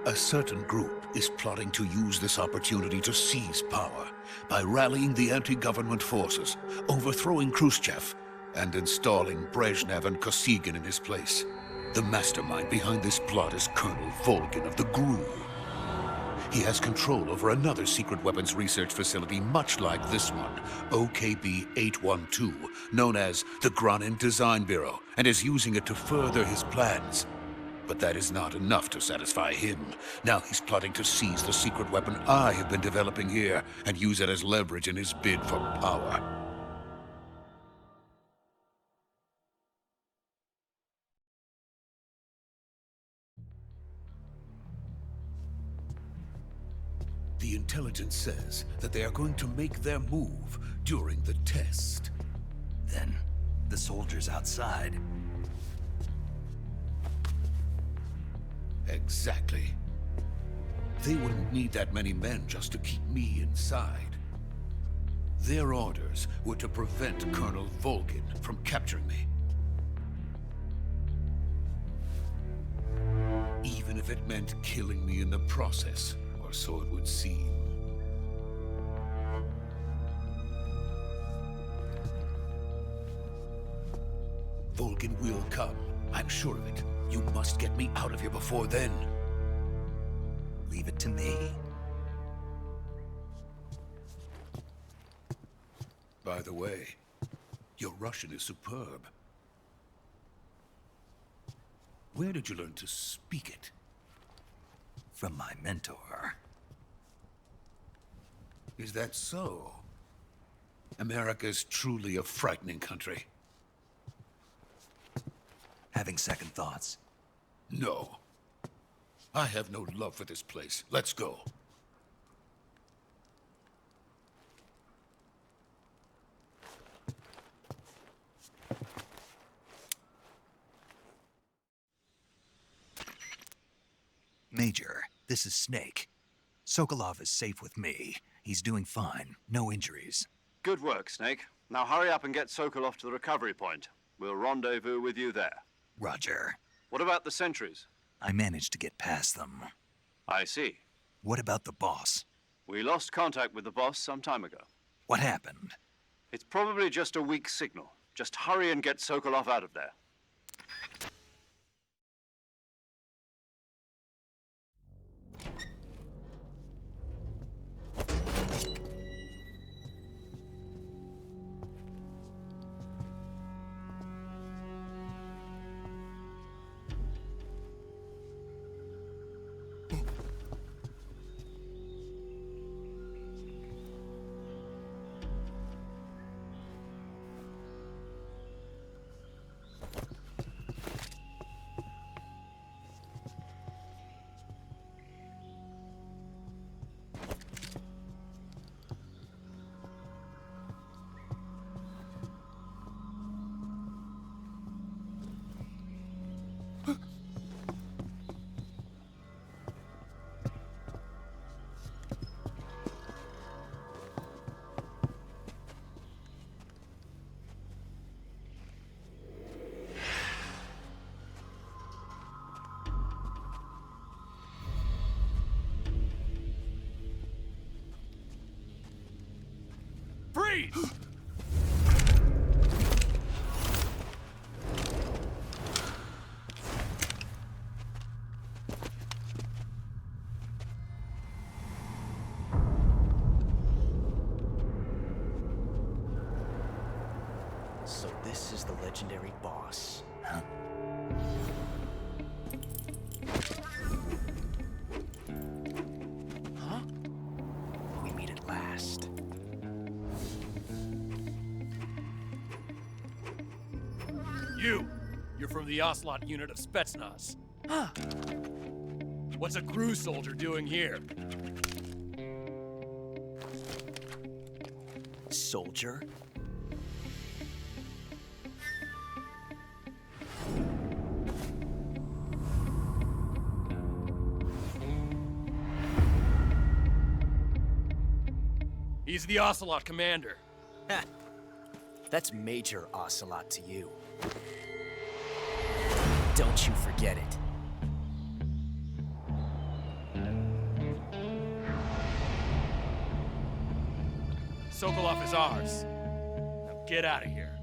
[SPEAKER 8] A certain group is plotting to use this opportunity to seize power by rallying the anti-government forces, overthrowing Khrushchev, and installing Brezhnev and Kosygin in his place. The mastermind behind this plot is Colonel Volgin of the GRU. He has control over another secret weapons research facility much like this one, OKB-812, known as the Granin Design Bureau, and is using it to further his plans. But that is not enough to satisfy him. Now he's plotting to seize the secret weapon I have been developing here and use it as leverage in his bid for power. The intelligence says that they are going to make their move during the test.
[SPEAKER 2] Then, the soldiers outside.
[SPEAKER 8] Exactly. They wouldn't need that many men just to keep me inside. Their orders were to prevent Colonel Volgin from capturing me. Even if it meant killing me in the process, or so it would seem. Volgin will come. I'm sure of it. You must get me out of here before then.
[SPEAKER 2] Leave it to me.
[SPEAKER 8] By the way, your Russian is superb. Where did you learn to speak it?
[SPEAKER 2] From my mentor.
[SPEAKER 8] Is that so? America's truly a frightening country.
[SPEAKER 2] Having second thoughts.
[SPEAKER 8] No. I have no love for this place. Let's go.
[SPEAKER 2] Major, this is Snake. Sokolov is safe with me. He's doing fine. No injuries.
[SPEAKER 3] Good work, Snake. Now hurry up and get Sokolov to the recovery point. We'll rendezvous with you there.
[SPEAKER 2] Roger.
[SPEAKER 3] What about the sentries?
[SPEAKER 2] I managed to get past them.
[SPEAKER 3] I see.
[SPEAKER 2] What about the boss?
[SPEAKER 3] We lost contact with the boss some time ago.
[SPEAKER 2] What happened?
[SPEAKER 3] It's probably just a weak signal. Just hurry and get Sokolov out of there.
[SPEAKER 5] Freeze!
[SPEAKER 9] So this is the legendary boss.
[SPEAKER 2] Huh?
[SPEAKER 9] Huh? We meet at last.
[SPEAKER 5] You're from the Ocelot unit of Spetsnaz. What's a crew soldier doing here?
[SPEAKER 9] Soldier?
[SPEAKER 5] He's the Ocelot commander.
[SPEAKER 9] Ha! That's Major Ocelot to you. Don't you forget it.
[SPEAKER 5] Sokolov is ours. Now get out of here.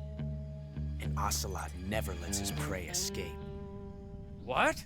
[SPEAKER 9] And Ocelot never lets his prey escape.
[SPEAKER 5] What?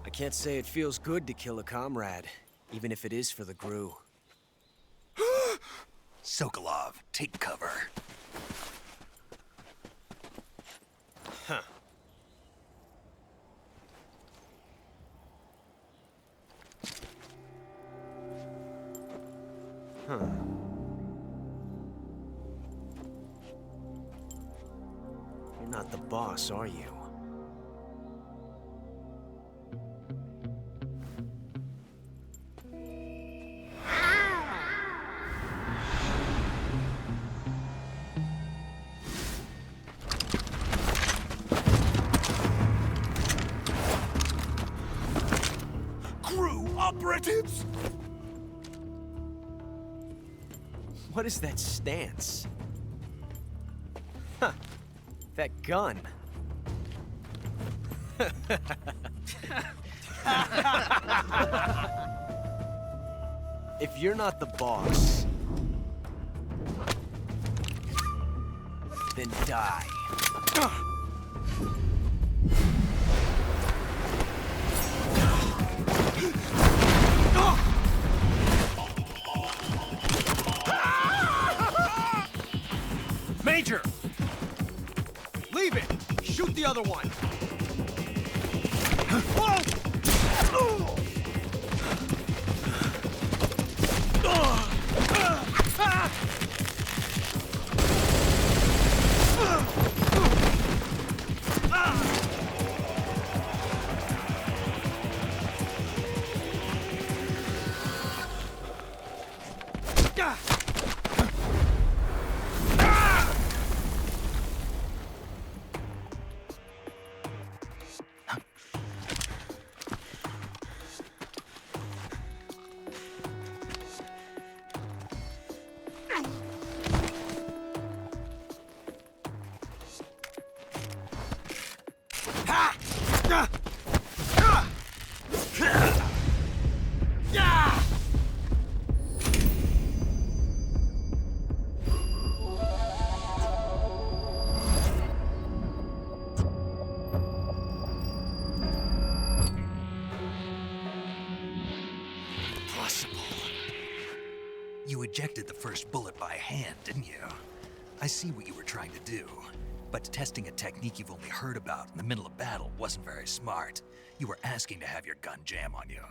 [SPEAKER 9] I can't say it feels good to kill a comrade, even if it is for the GRU.
[SPEAKER 2] Sokolov, take cover.
[SPEAKER 9] Huh. Huh. You're not the boss, are you?
[SPEAKER 2] GRU operatives!
[SPEAKER 9] What is that stance? Huh. That gun. If you're not the boss, then die.
[SPEAKER 5] Major! Leave it! Shoot the other one!
[SPEAKER 2] You ejected the first bullet by hand, didn't you? I see what you were trying to do. But testing a technique you've only heard about in the middle of battle wasn't very smart. You were asking to have your gun jam on you.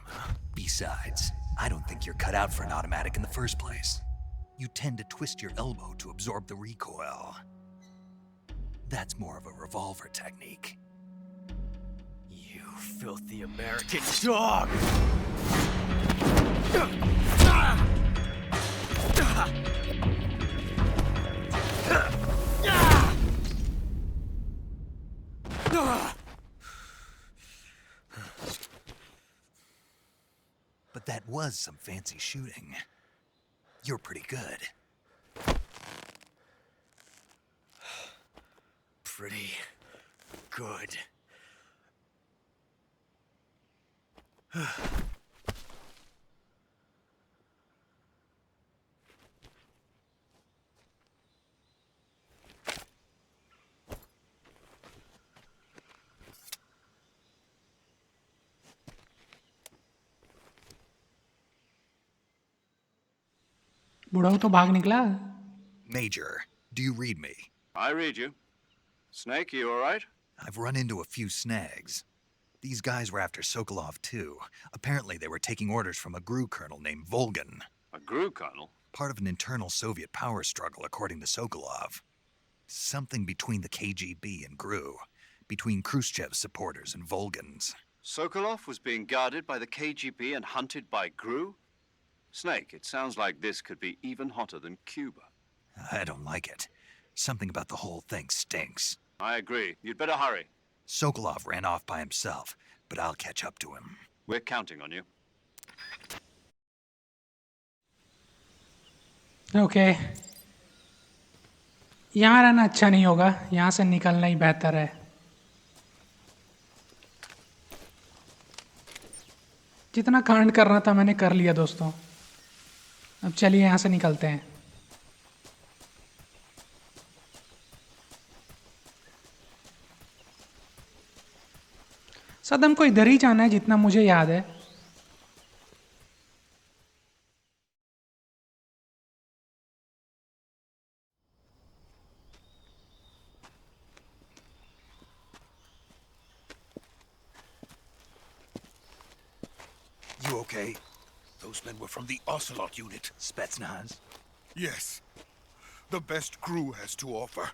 [SPEAKER 2] Besides, I don't think you're cut out for an automatic in the first place. You tend to twist your elbow to absorb the recoil. That's more of a revolver technique.
[SPEAKER 9] You filthy American dog!
[SPEAKER 2] But that was some fancy shooting. You're pretty good.
[SPEAKER 9] Pretty good.
[SPEAKER 1] बुढ़ाऊ तो भाग निकला.
[SPEAKER 2] Major, do you read me?
[SPEAKER 3] I read you. Snake, you all right?
[SPEAKER 2] I've run into a few snags. These guys were after Sokolov too. Apparently they were taking orders from a GRU colonel named Volgan.
[SPEAKER 3] A GRU colonel?
[SPEAKER 2] Part of an internal Soviet power struggle, according to Sokolov. Something between the KGB and GRU. Between Khrushchev's supporters and Volgan's.
[SPEAKER 3] Sokolov was being guarded by the KGB and hunted by GRU? Snake, it sounds like this could be even hotter than Cuba.
[SPEAKER 2] I don't like it. Something about the whole thing stinks.
[SPEAKER 3] I agree. You'd better hurry.
[SPEAKER 2] Sokolov ran off by himself, but I'll catch up to him.
[SPEAKER 3] We're counting on you.
[SPEAKER 1] Okay. यहाँ रहना अच्छा नहीं होगा. यहाँ से निकलना ही बेहतर है. जितना कांड करना था मैंने कर लिया दोस्तों. अब चलिए यहाँ से निकलते हैं. सदम को इधर ही जाना है जितना मुझे याद है.
[SPEAKER 2] You okay?
[SPEAKER 8] Those men were from the Ocelot unit.
[SPEAKER 2] Spetsnaz?
[SPEAKER 8] Yes. The best GRU has to offer.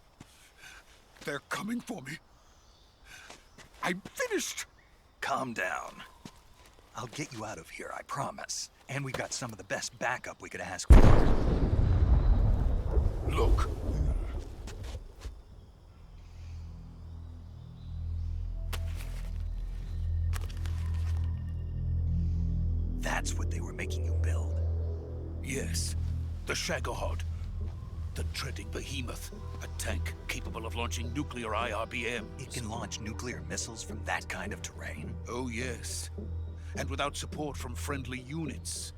[SPEAKER 8] They're coming for me. I'm finished.
[SPEAKER 2] Calm down. I'll get you out of here, I promise. And we got some of the best backup we could ask for.
[SPEAKER 8] Look.
[SPEAKER 2] That's what they were making you build?
[SPEAKER 8] Yes. The Shagohod. The treading behemoth. A tank capable of launching nuclear IRBMs.
[SPEAKER 2] It can launch nuclear missiles from that kind of terrain?
[SPEAKER 8] Oh, yes. And without support from friendly units.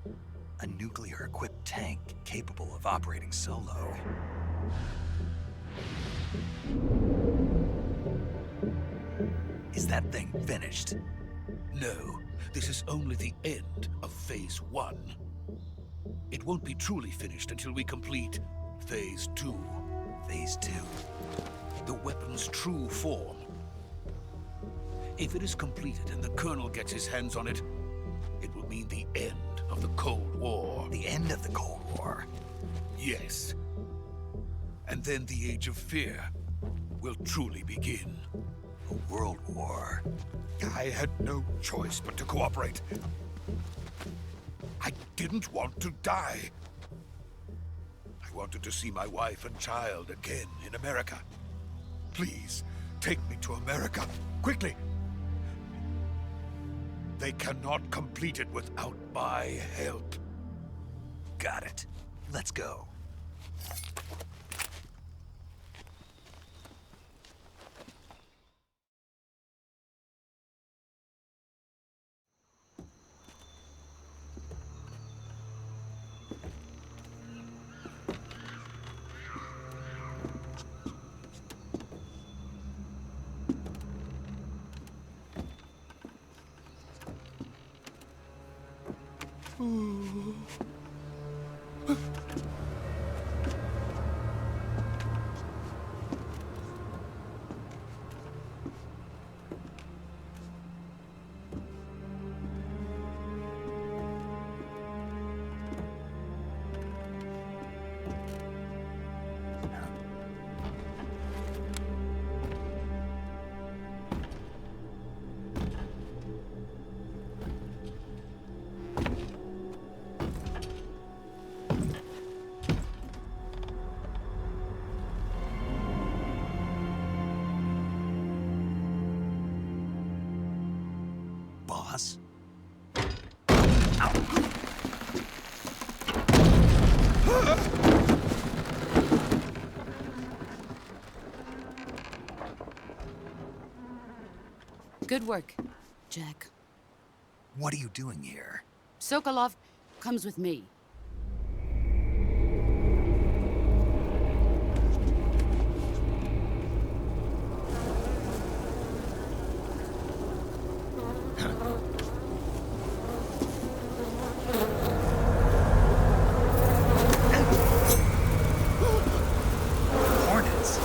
[SPEAKER 2] A nuclear-equipped tank capable of operating solo. Is that thing finished?
[SPEAKER 8] No. This is only the end of Phase 1. It won't be truly finished until we complete Phase 2.
[SPEAKER 2] Phase 2?
[SPEAKER 8] The weapon's true form. If it is completed and the Colonel gets his hands on it, it will mean the end of the Cold War.
[SPEAKER 2] The end of the Cold War?
[SPEAKER 8] Yes. And then the Age of Fear will truly begin.
[SPEAKER 2] A world war?
[SPEAKER 8] I had no choice but to cooperate. I didn't want to die. I wanted to see my wife and child again in America. Please, take me to America, quickly. They cannot complete it without my help.
[SPEAKER 2] Got it. Let's go.
[SPEAKER 7] Good work, Jack.
[SPEAKER 2] What are you doing here?
[SPEAKER 7] Sokolov comes with me.
[SPEAKER 2] Hornets?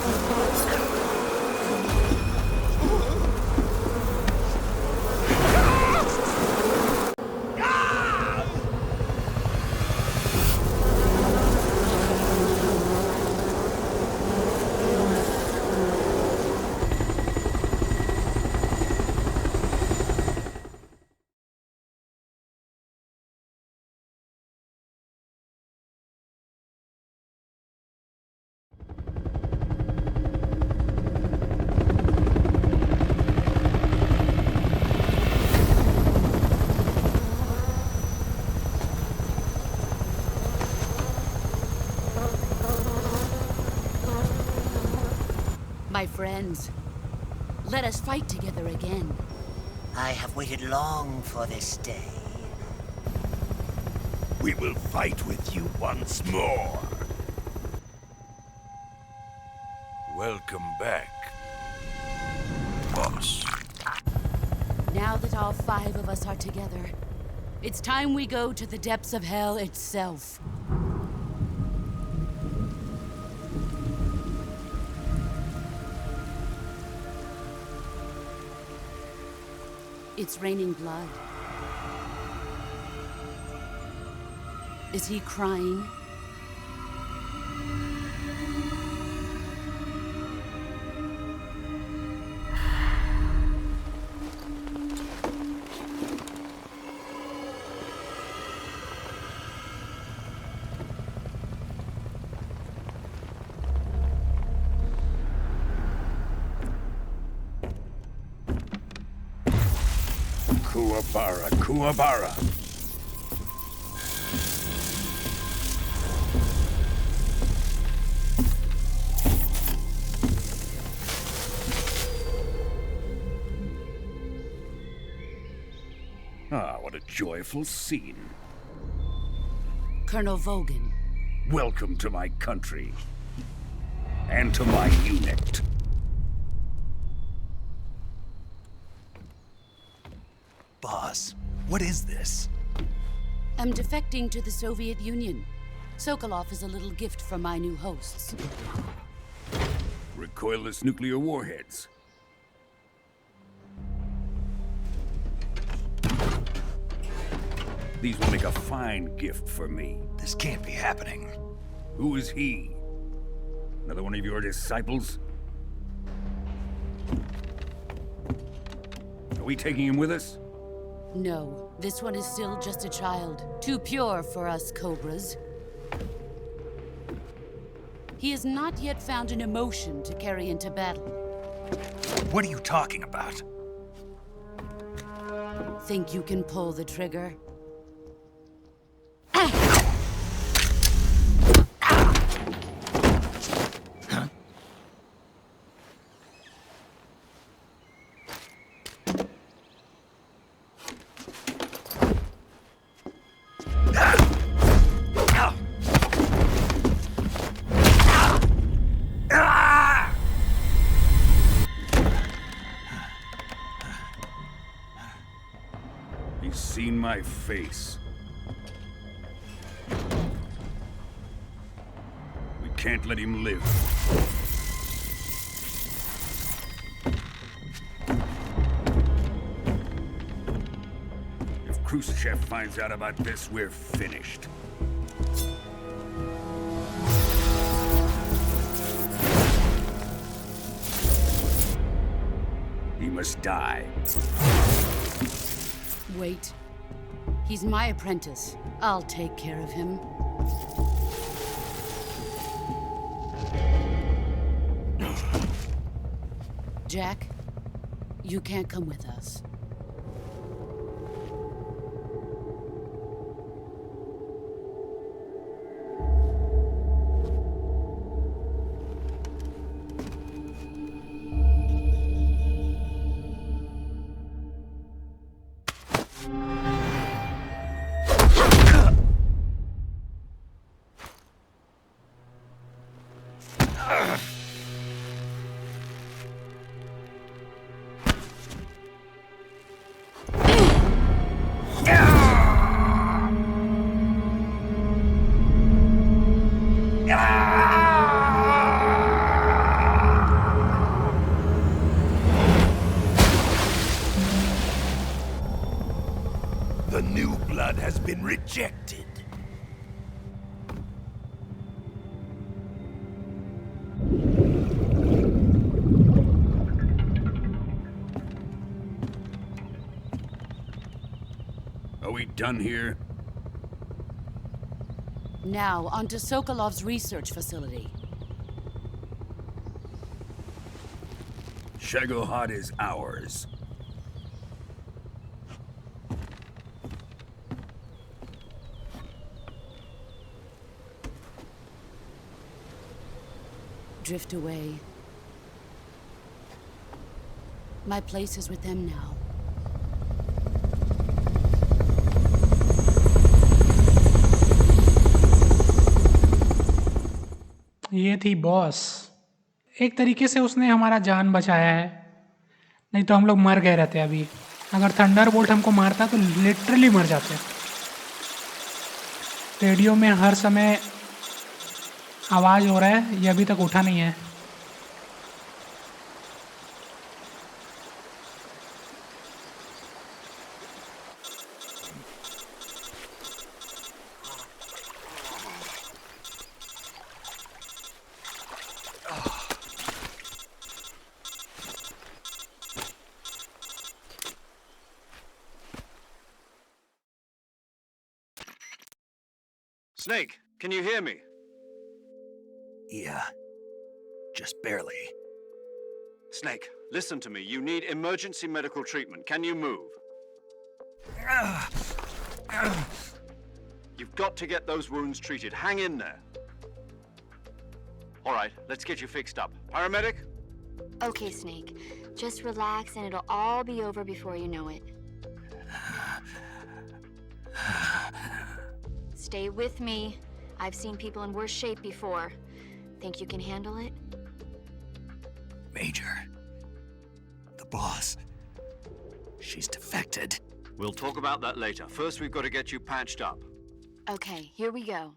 [SPEAKER 7] My friends, let us fight together again.
[SPEAKER 10] I have waited long for this day.
[SPEAKER 8] We will fight with you once more. Welcome back, boss.
[SPEAKER 7] Now that all 5 of us are together, it's time we go to the depths of hell itself. It's raining blood. Is he crying?
[SPEAKER 8] Kuwabara, Kuwabara. Ah, what a joyful scene.
[SPEAKER 7] Colonel Vogan.
[SPEAKER 8] Welcome to my country. And to my unit.
[SPEAKER 2] Boss, what is this?
[SPEAKER 7] I'm defecting to the Soviet Union. Sokolov is a little gift from my new hosts.
[SPEAKER 8] Recoilless nuclear warheads. These will make a fine gift for me.
[SPEAKER 2] This can't be happening.
[SPEAKER 8] Who is he? Another one of your disciples? Are we taking him with us?
[SPEAKER 7] No, this one is still just a child. Too pure for us Cobras. He has not yet found an emotion to carry into battle.
[SPEAKER 2] What are you talking about?
[SPEAKER 7] Think you can pull the trigger?
[SPEAKER 8] He's seen my face. We can't let him live. If Khrushchev finds out about this, we're finished. He must die.
[SPEAKER 7] Wait. He's my apprentice. I'll take care of him. Jack, you can't come with us.
[SPEAKER 8] been rejected.
[SPEAKER 11] Are we done here?
[SPEAKER 7] Now, onto Sokolov's research facility.
[SPEAKER 11] Shagohod is ours.
[SPEAKER 7] Drift away. My place is with them now.
[SPEAKER 1] ये थी boss. एक तरीके से उसने हमारा जान बचाया है, नहीं तो हम लोग मर गए रहते अभी। अगर थंडरबोल्ट हमको मारता तो लिटरली मर जाते। रेडियो में हर समय आवाज़ हो रहा है, ये अभी तक उठा नहीं है।
[SPEAKER 3] Snake, can you hear me?
[SPEAKER 2] Yeah. Just barely.
[SPEAKER 3] Snake, listen to me. You need emergency medical treatment. Can you move? You've got to get those wounds treated. Hang in there. All right, let's get you fixed up. Paramedic?
[SPEAKER 12] Okay, Snake. Just relax and it'll all be over before you know it. Stay with me. I've seen people in worse shape before. Think you can handle it?
[SPEAKER 2] Major. The boss. She's defected.
[SPEAKER 3] We'll talk about that later. First, we've got to get you patched up.
[SPEAKER 12] Okay, here we go.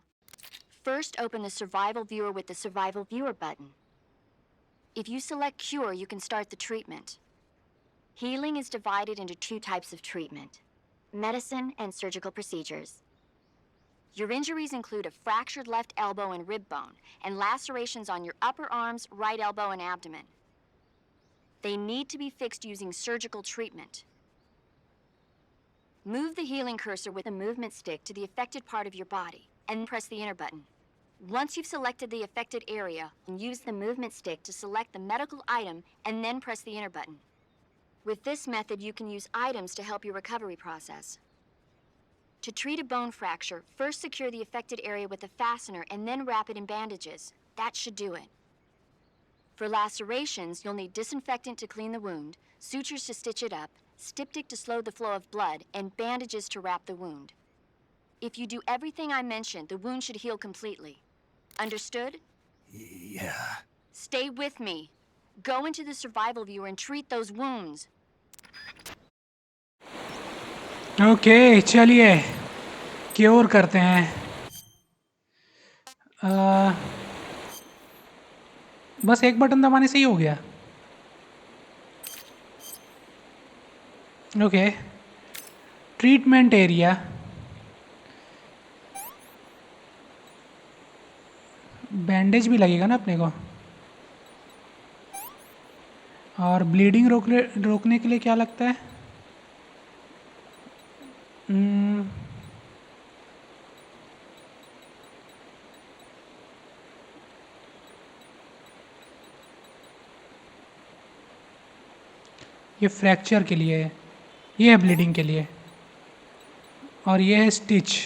[SPEAKER 12] First, open the Survival Viewer with the Survival Viewer button. If you select Cure, you can start the treatment. Healing is divided into two types of treatment: medicine and surgical procedures. Your injuries include a fractured left elbow and rib bone, and lacerations on your upper arms, right elbow, and abdomen. They need to be fixed using surgical treatment. Move the healing cursor with a movement stick to the affected part of your body, and press the enter button. Once you've selected the affected area, use the movement stick to select the medical item, and then press the enter button. With this method, you can use items to help your recovery process. To treat a bone fracture, first secure the affected area with a fastener and then wrap it in bandages. That should do it. For lacerations, you'll need disinfectant to clean the wound, sutures to stitch it up, styptic to slow the flow of blood, and bandages to wrap the wound. If you do everything I mentioned, the wound should heal completely. Understood?
[SPEAKER 2] Yeah.
[SPEAKER 12] Stay with me. Go into the survival viewer and treat those wounds.
[SPEAKER 1] Okay चलिए cure करते हैं। बस एक button दबाने से ही हो गया। Okay treatment area, bandage भी लगेगा ना अपने को। और ब्लीडिंग रोकने के लिए क्या लगता है? ये फ्रैक्चर के लिए है, ये है ब्लीडिंग के लिए, और ये है स्टिच।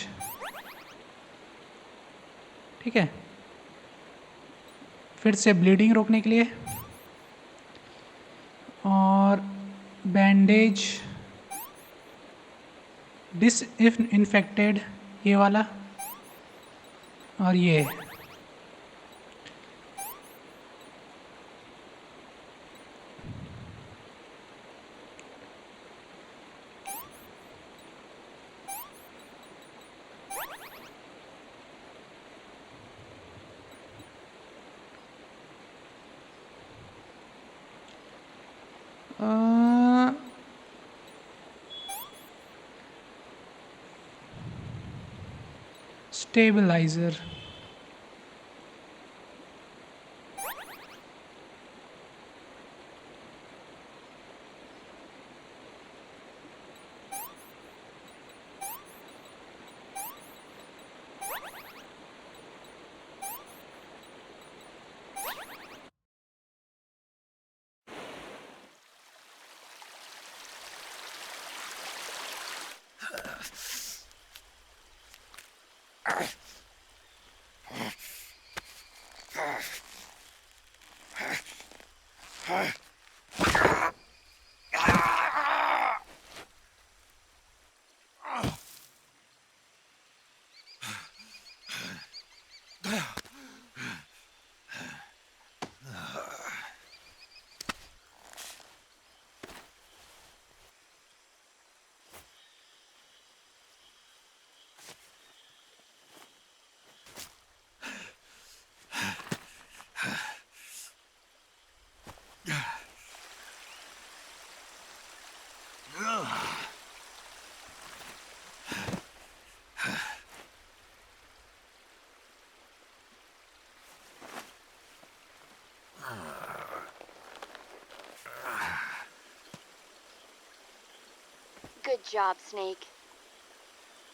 [SPEAKER 1] ठीक है, फिर से ब्लीडिंग रोकने के लिए, और बैंडेज डिसइंफेक्टेड ये वाला, और ये stabiliser.
[SPEAKER 12] Good job, Snake.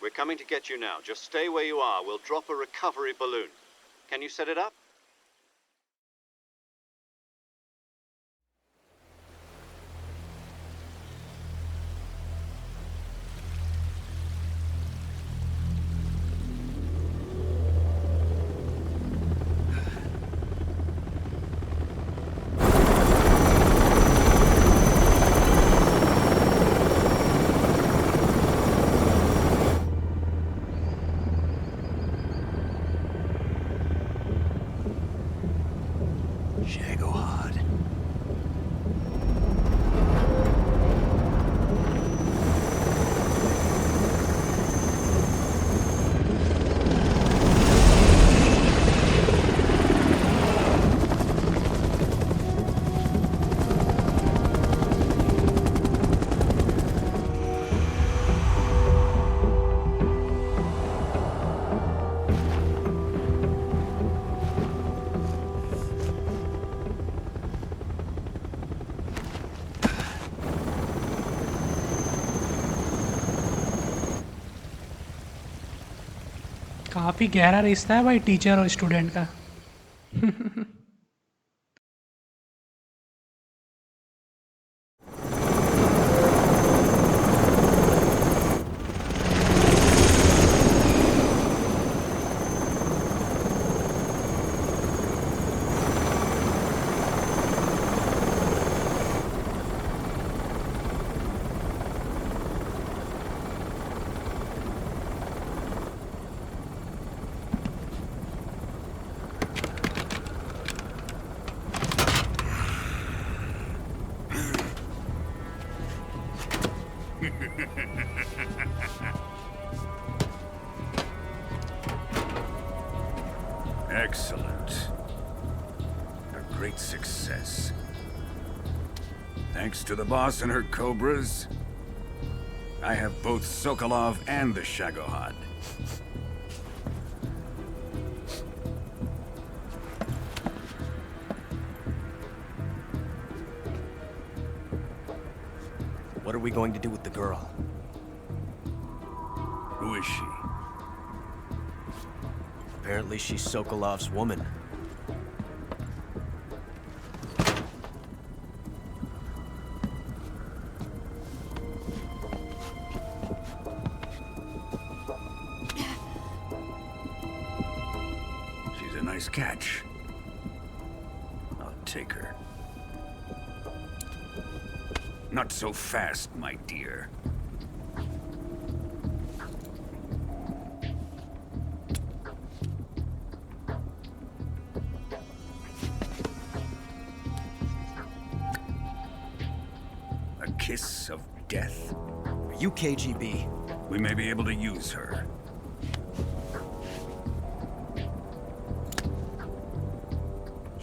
[SPEAKER 3] We're coming to get you now. Just stay where you are. We'll drop a recovery balloon. Can you set it up?
[SPEAKER 1] काफ़ी गहरा रिश्ता है भाई टीचर और स्टूडेंट का।
[SPEAKER 11] Excellent. A great success. Thanks to the boss and her cobras, I have both Sokolov and the Shagohod.
[SPEAKER 9] What are we going to do with the girl?
[SPEAKER 11] Who is she?
[SPEAKER 9] Apparently she's Sokolov's woman.
[SPEAKER 11] She's a nice catch. I'll take her. Not so fast, my dear. A kiss of death?
[SPEAKER 9] Are you KGB?
[SPEAKER 11] We may be able to use her.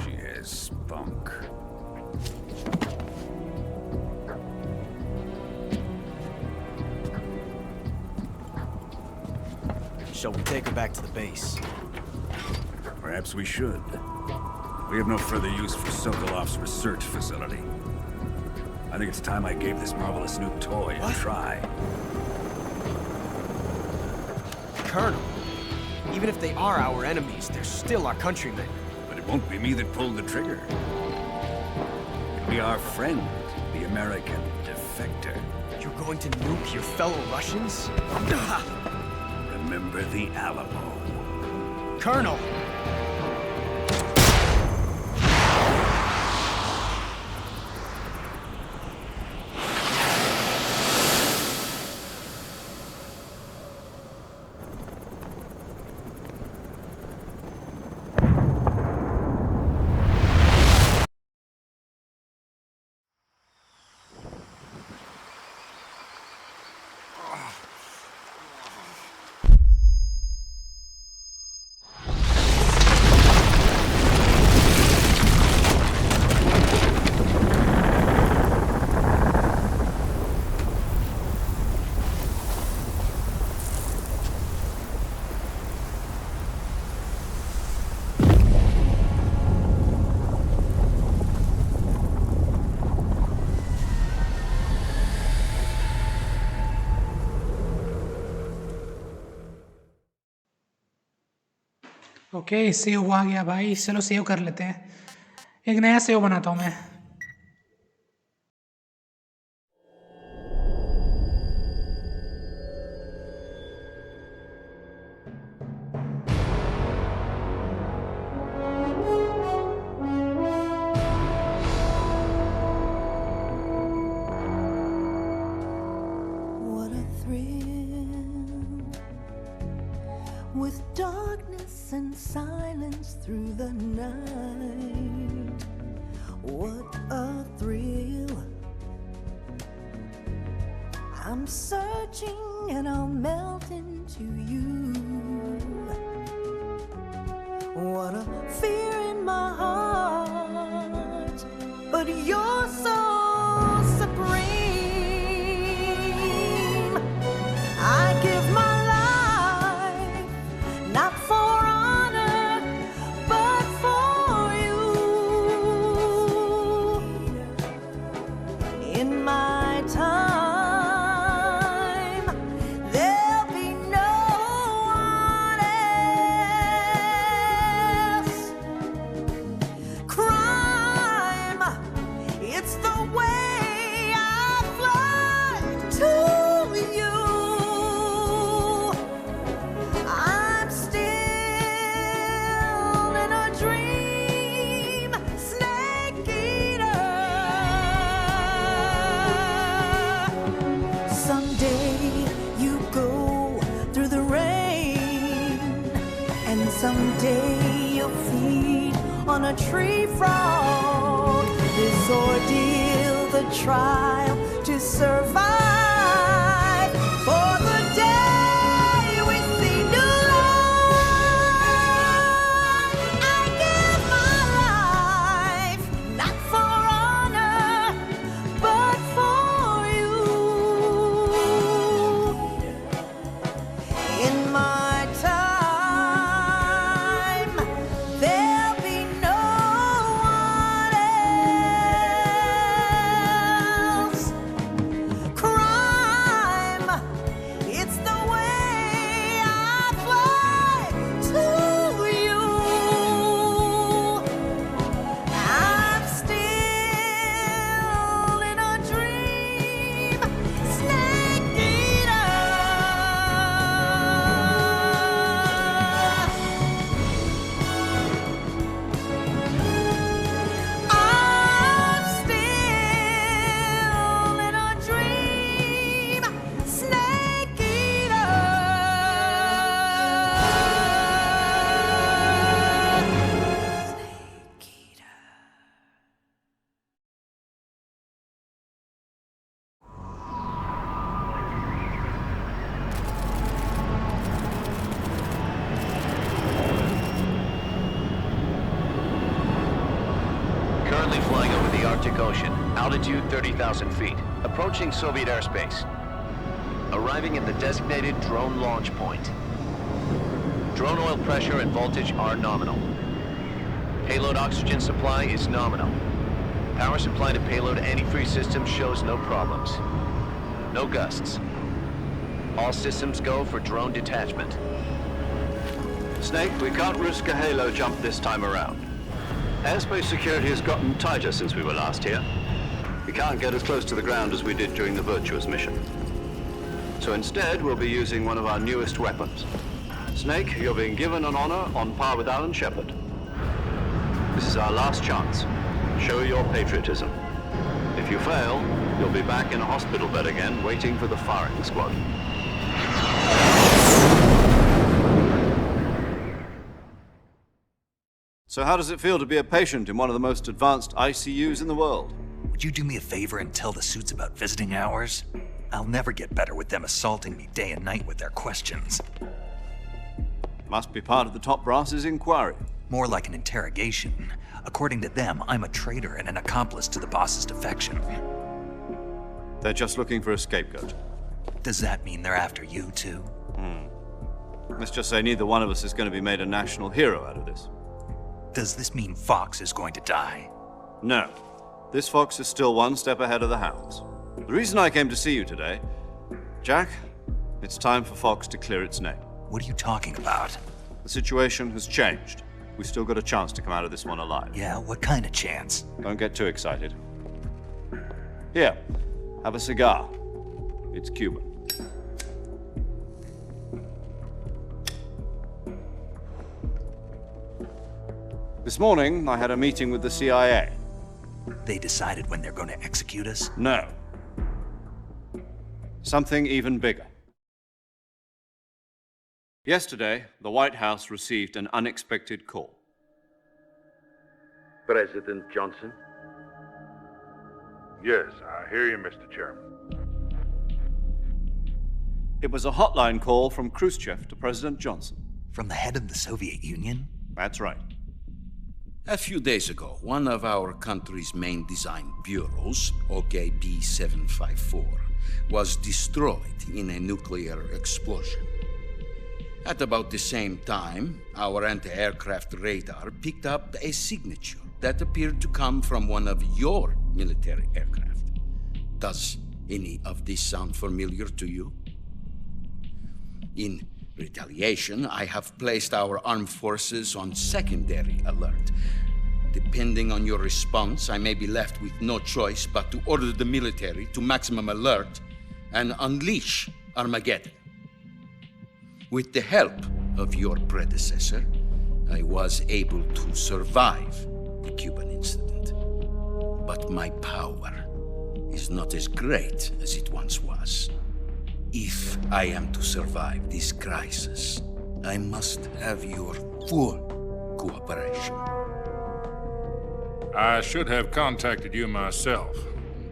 [SPEAKER 11] She has spunk.
[SPEAKER 9] Shall we take her back to the base?
[SPEAKER 11] Perhaps we should. We have no further use for Sokolov's research facility. I think it's time I gave this marvelous new toy a try.
[SPEAKER 9] Colonel, even if they are our enemies, they're still our countrymen.
[SPEAKER 11] But it won't be me that pulled the trigger. It'll be our friend, the American defector.
[SPEAKER 9] You're going to nuke your fellow Russians?
[SPEAKER 11] Remember the Alamo.
[SPEAKER 9] Colonel!
[SPEAKER 1] Okay save आ गया भाई, चलो save कर लेते हैं। एक नया save बनाता हूँ मैं।
[SPEAKER 13] With darkness and silence through the night, what a thrill. I'm searching and I'll melt into you. What a fear in my heart, but you're so supreme. I give my not for honor, but for you. In my time, there'll be no one else. Crime, it's the way I fly to you. Someday you'll feed on a tree frog. This ordeal, the trial to survive. For the day we see new life, I give my life, not for honor, but for you. In my
[SPEAKER 5] Flying over the Arctic Ocean, altitude 30,000 feet, approaching Soviet airspace. Arriving at the designated drone launch point. Drone oil pressure and voltage are nominal. Payload oxygen supply is nominal. Power supply to payload antifreeze system shows no problems. No gusts. All systems go for drone detachment.
[SPEAKER 3] Snake, we can't risk a halo jump this time around. Airspace security has gotten tighter since we were last here. We can't get as close to the ground as we did during the Virtuous mission. So instead, we'll be using one of our newest weapons. Snake, you're being given an honor on par with Alan Shepard. This is our last chance. Show your patriotism. If you fail, you'll be back in a hospital bed again, waiting for the firing squad. So how does it feel to be a patient in one of the most advanced ICUs in the world?
[SPEAKER 2] Would you do me a favor and tell the suits about visiting hours? I'll never get better with them assaulting me day and night with their questions.
[SPEAKER 3] Must be part of the top brass's inquiry.
[SPEAKER 2] More like an interrogation. According to them, I'm a traitor and an accomplice to the boss's defection.
[SPEAKER 3] They're just looking for a scapegoat.
[SPEAKER 2] Does that mean they're after you, too?
[SPEAKER 3] Let's just say neither one of us is going to be made a national hero out of this.
[SPEAKER 2] Does this mean Fox is going to die?
[SPEAKER 3] No. This fox is still one step ahead of the hounds. The reason I came to see you today, Jack, it's time for Fox to clear its name.
[SPEAKER 2] What are you talking about?
[SPEAKER 3] The situation has changed. We've still got a chance to come out of this one alive.
[SPEAKER 2] Yeah, what kind of chance?
[SPEAKER 3] Don't get too excited. Here, have a cigar. It's Cuban. This morning, I had a meeting with the CIA.
[SPEAKER 2] They decided when they're going to execute us?
[SPEAKER 3] No. Something even bigger. Yesterday, the White House received an unexpected call.
[SPEAKER 14] President Johnson? Yes, I hear you, Mr. Chairman.
[SPEAKER 3] It was a hotline call from Khrushchev to President Johnson.
[SPEAKER 2] From the head of the Soviet Union?
[SPEAKER 3] That's right.
[SPEAKER 8] A few days ago, one of our country's main design bureaus, OKB 754, was destroyed in a nuclear explosion. At about the same time, our anti-aircraft radar picked up a signature that appeared to come from one of your military aircraft. Does any of this sound familiar to you? In retaliation, I have placed our armed forces on secondary alert. Depending on your response, I may be left with no choice but to order the military to maximum alert and unleash Armageddon. With the help of your predecessor, I was able to survive the Cuban incident. But my power is not as great as it once was. If I am to survive this crisis, I must have your full cooperation.
[SPEAKER 14] I should have contacted you myself.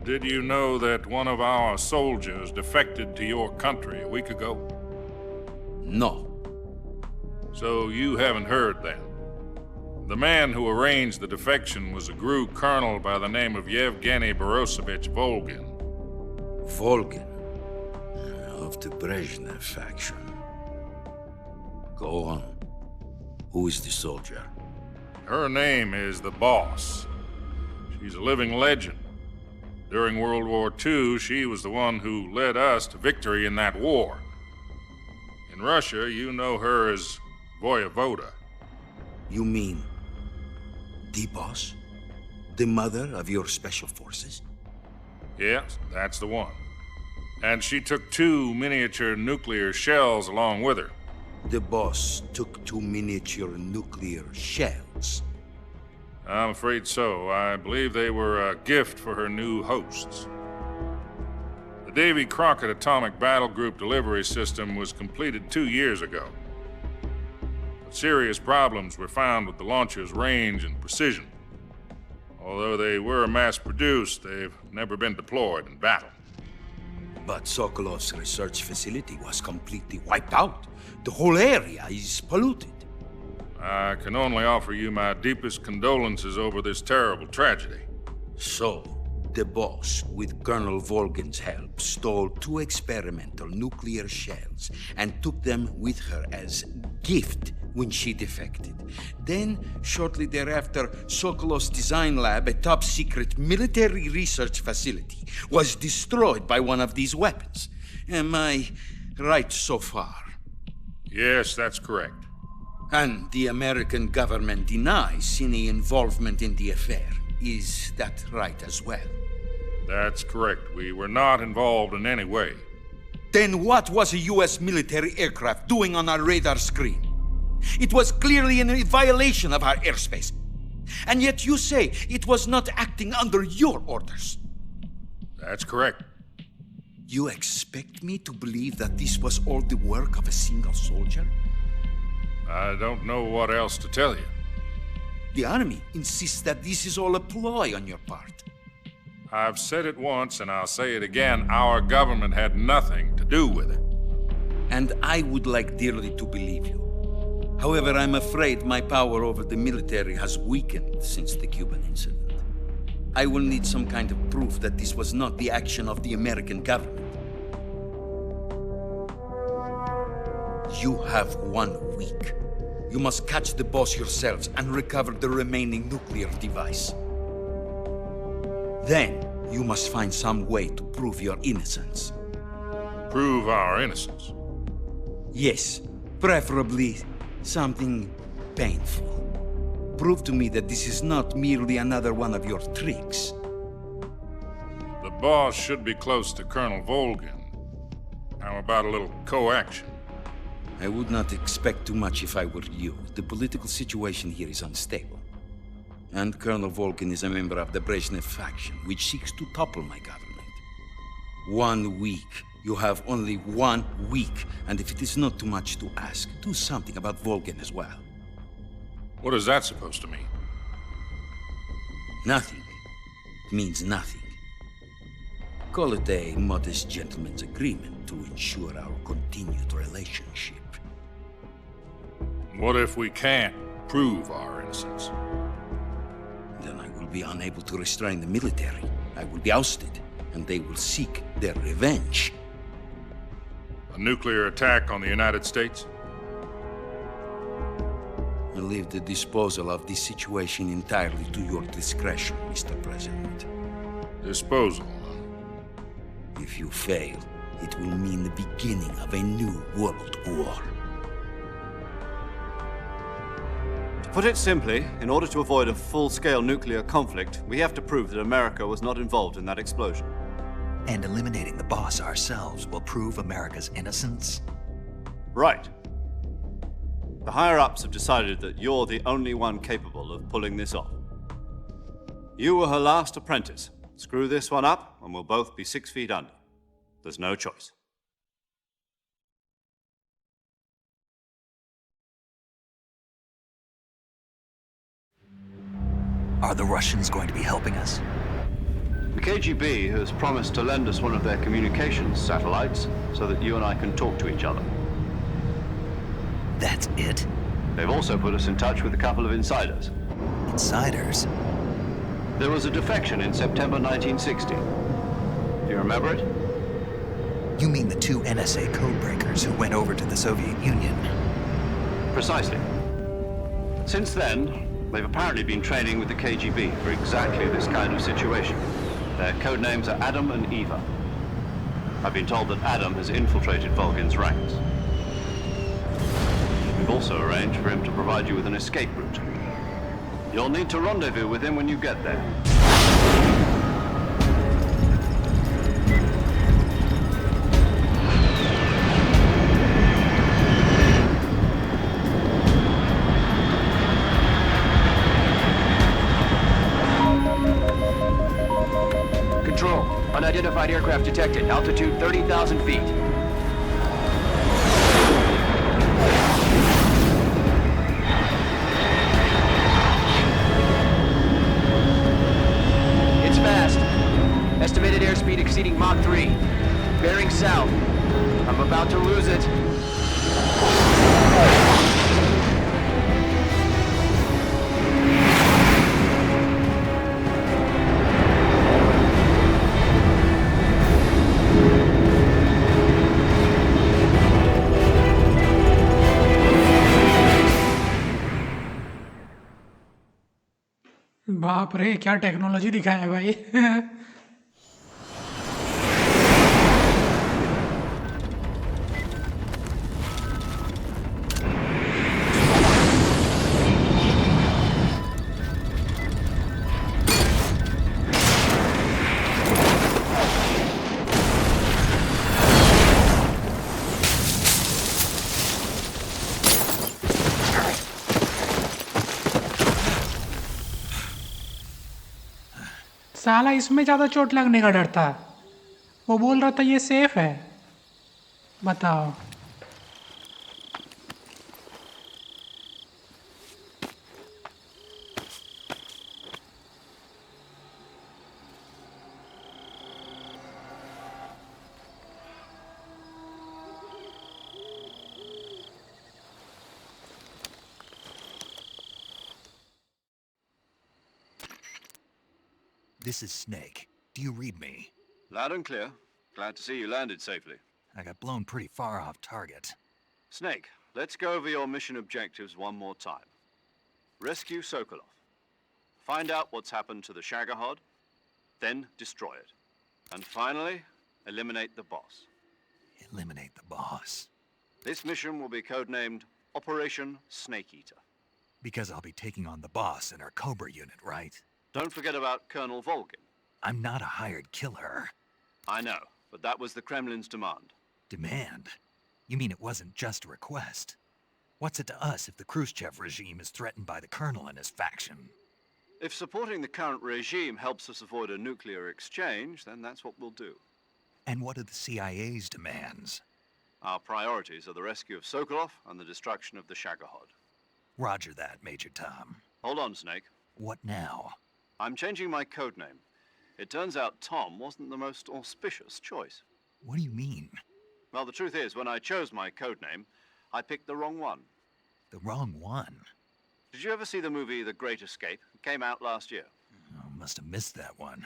[SPEAKER 14] Did you know that one of our soldiers defected to your country a week ago?
[SPEAKER 8] No.
[SPEAKER 14] So you haven't heard then. The man who arranged the defection was a GRU colonel by the name of Yevgeny Borosovich Volgin.
[SPEAKER 8] Volgin? Of the Brezhnev faction. Go on. Who is the soldier?
[SPEAKER 14] Her name is the Boss. She's a living legend. During World War II, she was the one who led us to victory in that war. In Russia, you know her as Voyevoda.
[SPEAKER 8] You mean the Boss? The mother of your special forces?
[SPEAKER 14] Yes, that's the one. And she took 2 miniature nuclear shells along with her.
[SPEAKER 8] The Boss took 2 miniature nuclear shells?
[SPEAKER 14] I'm afraid so. I believe they were a gift for her new hosts. The Davy Crockett Atomic Battle Group delivery system was completed 2 years ago. But serious problems were found with the launcher's range and precision. Although they were mass-produced, they've never been deployed in battle.
[SPEAKER 8] But Sokolov's research facility was completely wiped out. The whole area is polluted.
[SPEAKER 14] I can only offer you my deepest condolences over this terrible tragedy.
[SPEAKER 8] So, the Boss, with Colonel Volgin's help, stole 2 experimental nuclear shells and took them with her as gift
[SPEAKER 15] when she defected. Then, shortly thereafter, Sokolov's design lab, a top-secret military research facility, was destroyed by one of these weapons. Am I right so far?
[SPEAKER 14] Yes, that's correct.
[SPEAKER 15] And the American government denies any involvement in the affair. Is that right as well?
[SPEAKER 14] That's correct. We were not involved in any way.
[SPEAKER 15] Then what was a U.S. military aircraft doing on our radar screen? It was clearly in violation of our airspace. And yet you say it was not acting under your orders.
[SPEAKER 14] That's correct.
[SPEAKER 15] You expect me to believe that this was all the work of a single soldier?
[SPEAKER 14] I don't know what else to tell you.
[SPEAKER 15] The Army insists that this is all a ploy on your part.
[SPEAKER 14] I've said it once, and I'll say it again. Our government had nothing to do with it.
[SPEAKER 15] And I would like dearly to believe you. However, I'm afraid my power over the military has weakened since the Cuban incident. I will need some kind of proof that this was not the action of the American government. You have 1 week. You must catch the boss yourselves and recover the remaining nuclear device. Then, you must find some way to prove your innocence.
[SPEAKER 14] Prove our innocence?
[SPEAKER 15] Yes, preferably something painful. Prove to me that this is not merely another one of your tricks.
[SPEAKER 14] The boss should be close to Colonel Volgin. How about a little coaction?
[SPEAKER 15] I would not expect too much if I were you. The political situation here is unstable. And Colonel Volgin is a member of the Brezhnev faction, which seeks to topple my government. 1 week. You have only 1 week. And if it is not too much to ask, do something about Volgin as well.
[SPEAKER 14] What is that supposed to mean?
[SPEAKER 15] Nothing. It means nothing. Call it a modest gentleman's agreement to ensure our continued relationship.
[SPEAKER 14] What if we can't prove our innocence?
[SPEAKER 15] Then I will be unable to restrain the military. I will be ousted, and they will seek their revenge.
[SPEAKER 14] A nuclear attack on the United States?
[SPEAKER 15] I leave the disposal of this situation entirely to your discretion, Mr. President.
[SPEAKER 14] Disposal?
[SPEAKER 15] If you fail, it will mean the beginning of a new world war.
[SPEAKER 3] To put it simply, in order to avoid a full-scale nuclear conflict, we have to prove that America was not involved in that explosion.
[SPEAKER 2] And eliminating the boss ourselves will prove America's innocence?
[SPEAKER 3] Right. The higher-ups have decided that you're the only one capable of pulling this off. You were her last apprentice. Screw this one up, and we'll both be 6 feet under. There's no choice.
[SPEAKER 2] Are the Russians going to be helping us?
[SPEAKER 3] The KGB has promised to lend us one of their communications satellites so that you and I can talk to each other.
[SPEAKER 2] That's it?
[SPEAKER 3] They've also put us in touch with a couple of insiders.
[SPEAKER 2] Insiders?
[SPEAKER 3] There was a defection in September 1960. Do you remember it?
[SPEAKER 2] You mean the 2 NSA codebreakers who went over to the Soviet Union?
[SPEAKER 3] Precisely. Since then, they've apparently been training with the KGB for exactly this kind of situation. Their codenames are Adam and Eva. I've been told that Adam has infiltrated Volgin's ranks. We've also arranged for him to provide you with an escape route. You'll need to rendezvous with him when you get there.
[SPEAKER 9] Control. Unidentified aircraft detected. Altitude 30,000 feet. It's fast. Estimated airspeed exceeding Mach 3. Bearing south. I'm about to lose it.
[SPEAKER 1] बाप रे क्या technology दिखाया है भाई साला इसमें ज़्यादा चोट लगने का डर था वो बोल रहा था ये सेफ है बताओ
[SPEAKER 2] This is Snake. Do you read me?
[SPEAKER 3] Loud and clear. Glad to see you landed safely.
[SPEAKER 2] I got blown pretty far off target.
[SPEAKER 3] Snake, let's go over your mission objectives one more time. Rescue Sokolov. Find out what's happened to the Shagohod, then destroy it. And finally, eliminate the boss.
[SPEAKER 2] Eliminate the boss.
[SPEAKER 3] This mission will be codenamed Operation Snake Eater.
[SPEAKER 2] Because I'll be taking on the boss in our Cobra unit, right?
[SPEAKER 3] Don't forget about Colonel Volgin.
[SPEAKER 2] I'm not a hired killer.
[SPEAKER 3] I know, but that was the Kremlin's demand.
[SPEAKER 2] Demand? You mean it wasn't just a request? What's it to us if the Khrushchev regime is threatened by the Colonel and his faction?
[SPEAKER 3] If supporting the current regime helps us avoid a nuclear exchange, then that's what we'll do.
[SPEAKER 2] And what are the CIA's demands?
[SPEAKER 3] Our priorities are the rescue of Sokolov and the destruction of the Shagohod.
[SPEAKER 2] Roger that, Major Tom.
[SPEAKER 3] Hold on, Snake.
[SPEAKER 2] What now?
[SPEAKER 3] I'm changing my codename. It turns out Tom wasn't the most auspicious choice.
[SPEAKER 2] What do you mean?
[SPEAKER 3] Well, the truth is, when I chose my codename, I picked the wrong one.
[SPEAKER 2] The wrong one?
[SPEAKER 3] Did you ever see the movie The Great Escape? It came out last year.
[SPEAKER 2] Oh, must have missed that one.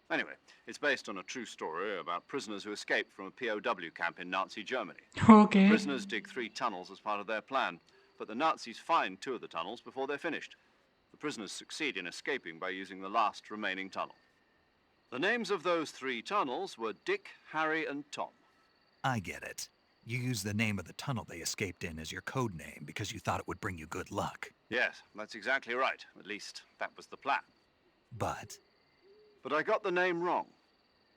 [SPEAKER 3] Anyway, it's based on a true story about prisoners who escaped from a POW camp in Nazi Germany.
[SPEAKER 1] Okay.
[SPEAKER 3] The prisoners dig 3 tunnels as part of their plan, but the Nazis find 2 of the tunnels before they're finished. The prisoners succeed in escaping by using the last remaining tunnel. The names of those 3 tunnels were Dick, Harry, and Tom.
[SPEAKER 2] I get it. You used the name of the tunnel they escaped in as your code name because you thought it would bring you good luck.
[SPEAKER 3] Yes, that's exactly right. At least, that was the plan.
[SPEAKER 2] But
[SPEAKER 3] I got the name wrong.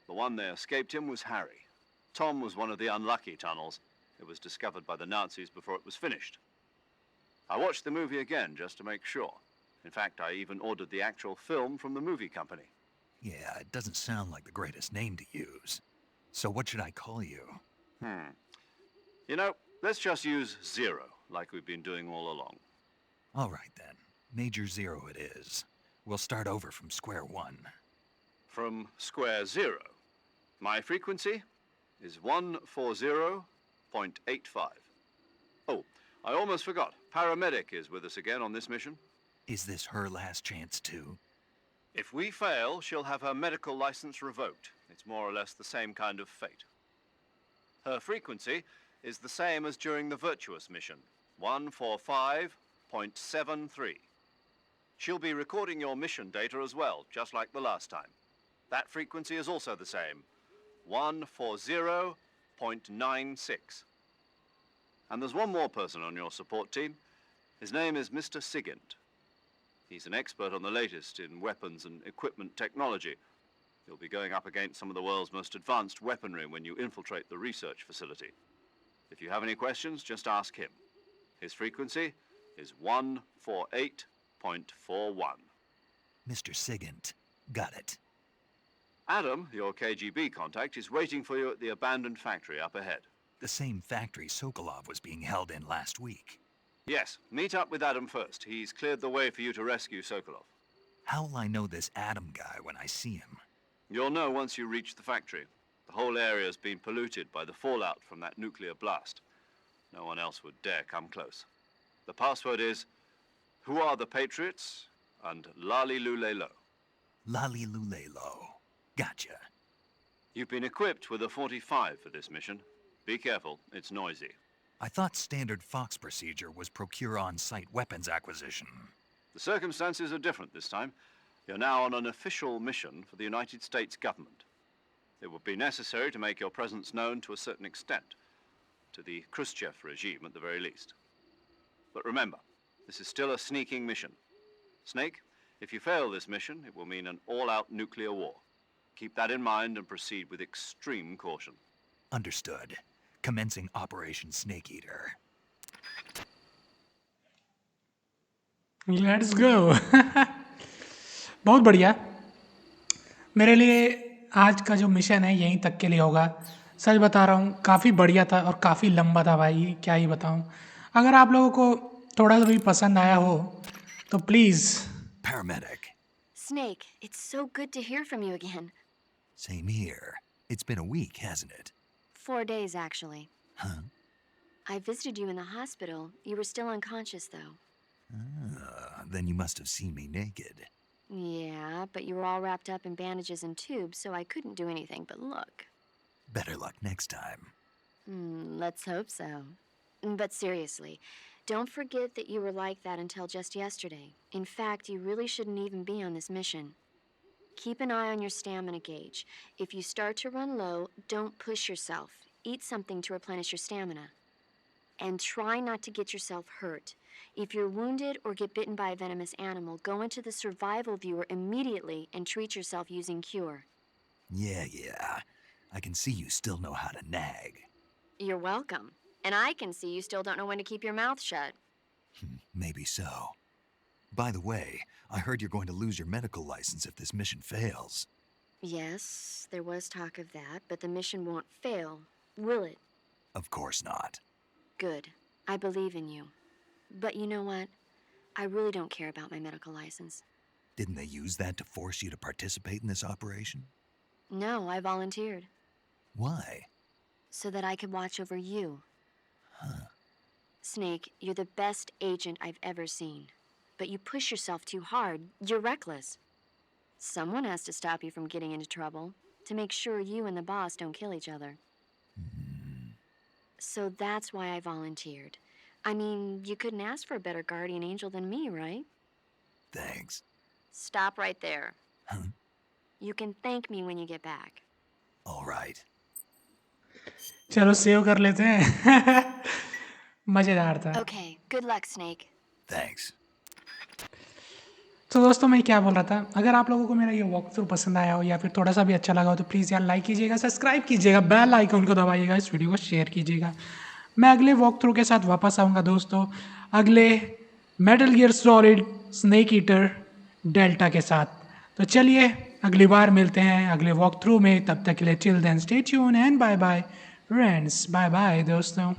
[SPEAKER 3] The one they escaped in was Harry. Tom was one of the unlucky tunnels. It was discovered by the Nazis before it was finished. I watched the movie again just to make sure. In fact, I even ordered the actual film from the movie company.
[SPEAKER 2] yeah, it doesn't sound like the greatest name to use. So what should I call you?
[SPEAKER 3] You know, let's just use Zero, like we've been doing all along.
[SPEAKER 2] All right then. Major Zero it is. We'll start over from square one.
[SPEAKER 3] From square 0. My frequency is 140.85. Oh, I almost forgot. Paramedic is with us again on this mission.
[SPEAKER 2] Is this her last chance too?
[SPEAKER 3] If we fail, she'll have her medical license revoked. It's more or less the same kind of fate. Her frequency is the same as during the Virtuous mission, 145.73. She'll be recording your mission data as well, just like the last time. That frequency is also the same, 140.96. And there's one more person on your support team. His name is Mr. Sigint. He's an expert on the latest in weapons and equipment technology. You'll be going up against some of the world's most advanced weaponry when you infiltrate the research facility. If you have any questions, just ask him. His frequency is 148.41.
[SPEAKER 2] Mr. Sigint. Got it.
[SPEAKER 3] Adam, your KGB contact, is waiting for you at the abandoned factory up ahead.
[SPEAKER 2] The same factory Sokolov was being held in last week.
[SPEAKER 3] Yes, meet up with Adam first. He's cleared the way for you to rescue Sokolov.
[SPEAKER 2] How will I know this Adam guy when I see him?
[SPEAKER 3] You'll know once you reach the factory. The whole area's been polluted by the fallout from that nuclear blast. No one else would dare come close. The password is, "Who are the Patriots?" and Lali Lulelo.
[SPEAKER 2] Lali Lulelo. Gotcha.
[SPEAKER 3] You've been equipped with a 45 for this mission. Be careful, it's noisy.
[SPEAKER 2] I thought standard Fox procedure was procure on-site weapons acquisition.
[SPEAKER 3] The circumstances are different this time. You're now on an official mission for the United States government. It would be necessary to make your presence known to a certain extent, to the Khrushchev regime at the very least. But remember, this is still a sneaking mission. Snake, if you fail this mission, it will mean an all-out nuclear war. Keep that in mind and proceed with extreme caution.
[SPEAKER 2] Understood. Commencing Operation Snake Eater.
[SPEAKER 1] Let's go. बहुत बढ़िया। मेरे लिए आज का जो mission है यहीं तक के लिए होगा। सच बता रहा हूँ, काफ़ी बढ़िया था और काफ़ी लंबा था भाई, क्या ही बताऊँ। अगर आप लोगों को थोड़ा सा भी पसंद आया हो तो please.
[SPEAKER 2] Paramedic.
[SPEAKER 12] Snake, it's so good to hear from you again.
[SPEAKER 2] Same here. It's been a week, hasn't it?
[SPEAKER 12] 4 days, actually.
[SPEAKER 2] Huh?
[SPEAKER 12] I visited you in the hospital. You were still unconscious, though.
[SPEAKER 2] Then you must have seen me naked.
[SPEAKER 12] Yeah, but you were all wrapped up in bandages and tubes, so I couldn't do anything but look.
[SPEAKER 2] Better luck next time.
[SPEAKER 12] Let's hope so. But seriously, don't forget that you were like that until just yesterday. In fact, you really shouldn't even be on this mission. Keep an eye on your stamina gauge. If you start to run low, don't push yourself. Eat something to replenish your stamina. And try not to get yourself hurt. If you're wounded or get bitten by a venomous animal, go into the survival viewer immediately and treat yourself using Cure.
[SPEAKER 2] Yeah. I can see you still know how to nag.
[SPEAKER 12] You're welcome. And I can see you still don't know when to keep your mouth shut.
[SPEAKER 2] Maybe so. By the way, I heard you're going to lose your medical license if this mission fails.
[SPEAKER 12] Yes, there was talk of that, but the mission won't fail, will it?
[SPEAKER 2] Of course not.
[SPEAKER 12] Good. I believe in you. But you know what? I really don't care about my medical license.
[SPEAKER 2] Didn't they use that to force you to participate in this operation?
[SPEAKER 12] No, I volunteered.
[SPEAKER 2] Why?
[SPEAKER 12] So that I could watch over you.
[SPEAKER 2] Huh.
[SPEAKER 12] Snake, you're the best agent I've ever seen. But you push yourself too hard. You're reckless. Someone has to stop you from getting into trouble, to make sure you and the boss don't kill each other. So that's why I volunteered. I mean, you couldn't ask for a better guardian angel than me, right?
[SPEAKER 2] Thanks.
[SPEAKER 12] Stop right there.
[SPEAKER 2] Huh?
[SPEAKER 12] You can thank me when you get back.
[SPEAKER 2] All right.
[SPEAKER 1] चलो save कर लेते हैं। मजेदार था।
[SPEAKER 12] Okay, good luck, Snake.
[SPEAKER 2] Thanks.
[SPEAKER 1] तो दोस्तों मैं क्या बोल रहा था, अगर आप लोगों को मेरा ये वॉक थ्रू पसंद आया हो या फिर थोड़ा सा भी अच्छा लगा हो तो प्लीज़ यार लाइक कीजिएगा, सब्सक्राइब कीजिएगा, बेल आइकन को दबाइएगा, इस वीडियो को शेयर कीजिएगा। मैं अगले वॉक थ्रू के साथ वापस आऊँगा दोस्तों, अगले metal gear solid snake eater delta के साथ। तो चलिए अगली बार मिलते हैं अगले वॉक थ्रू में, तब तक के लिए till then stay tuned and bye bye friends, bye bye दोस्तों।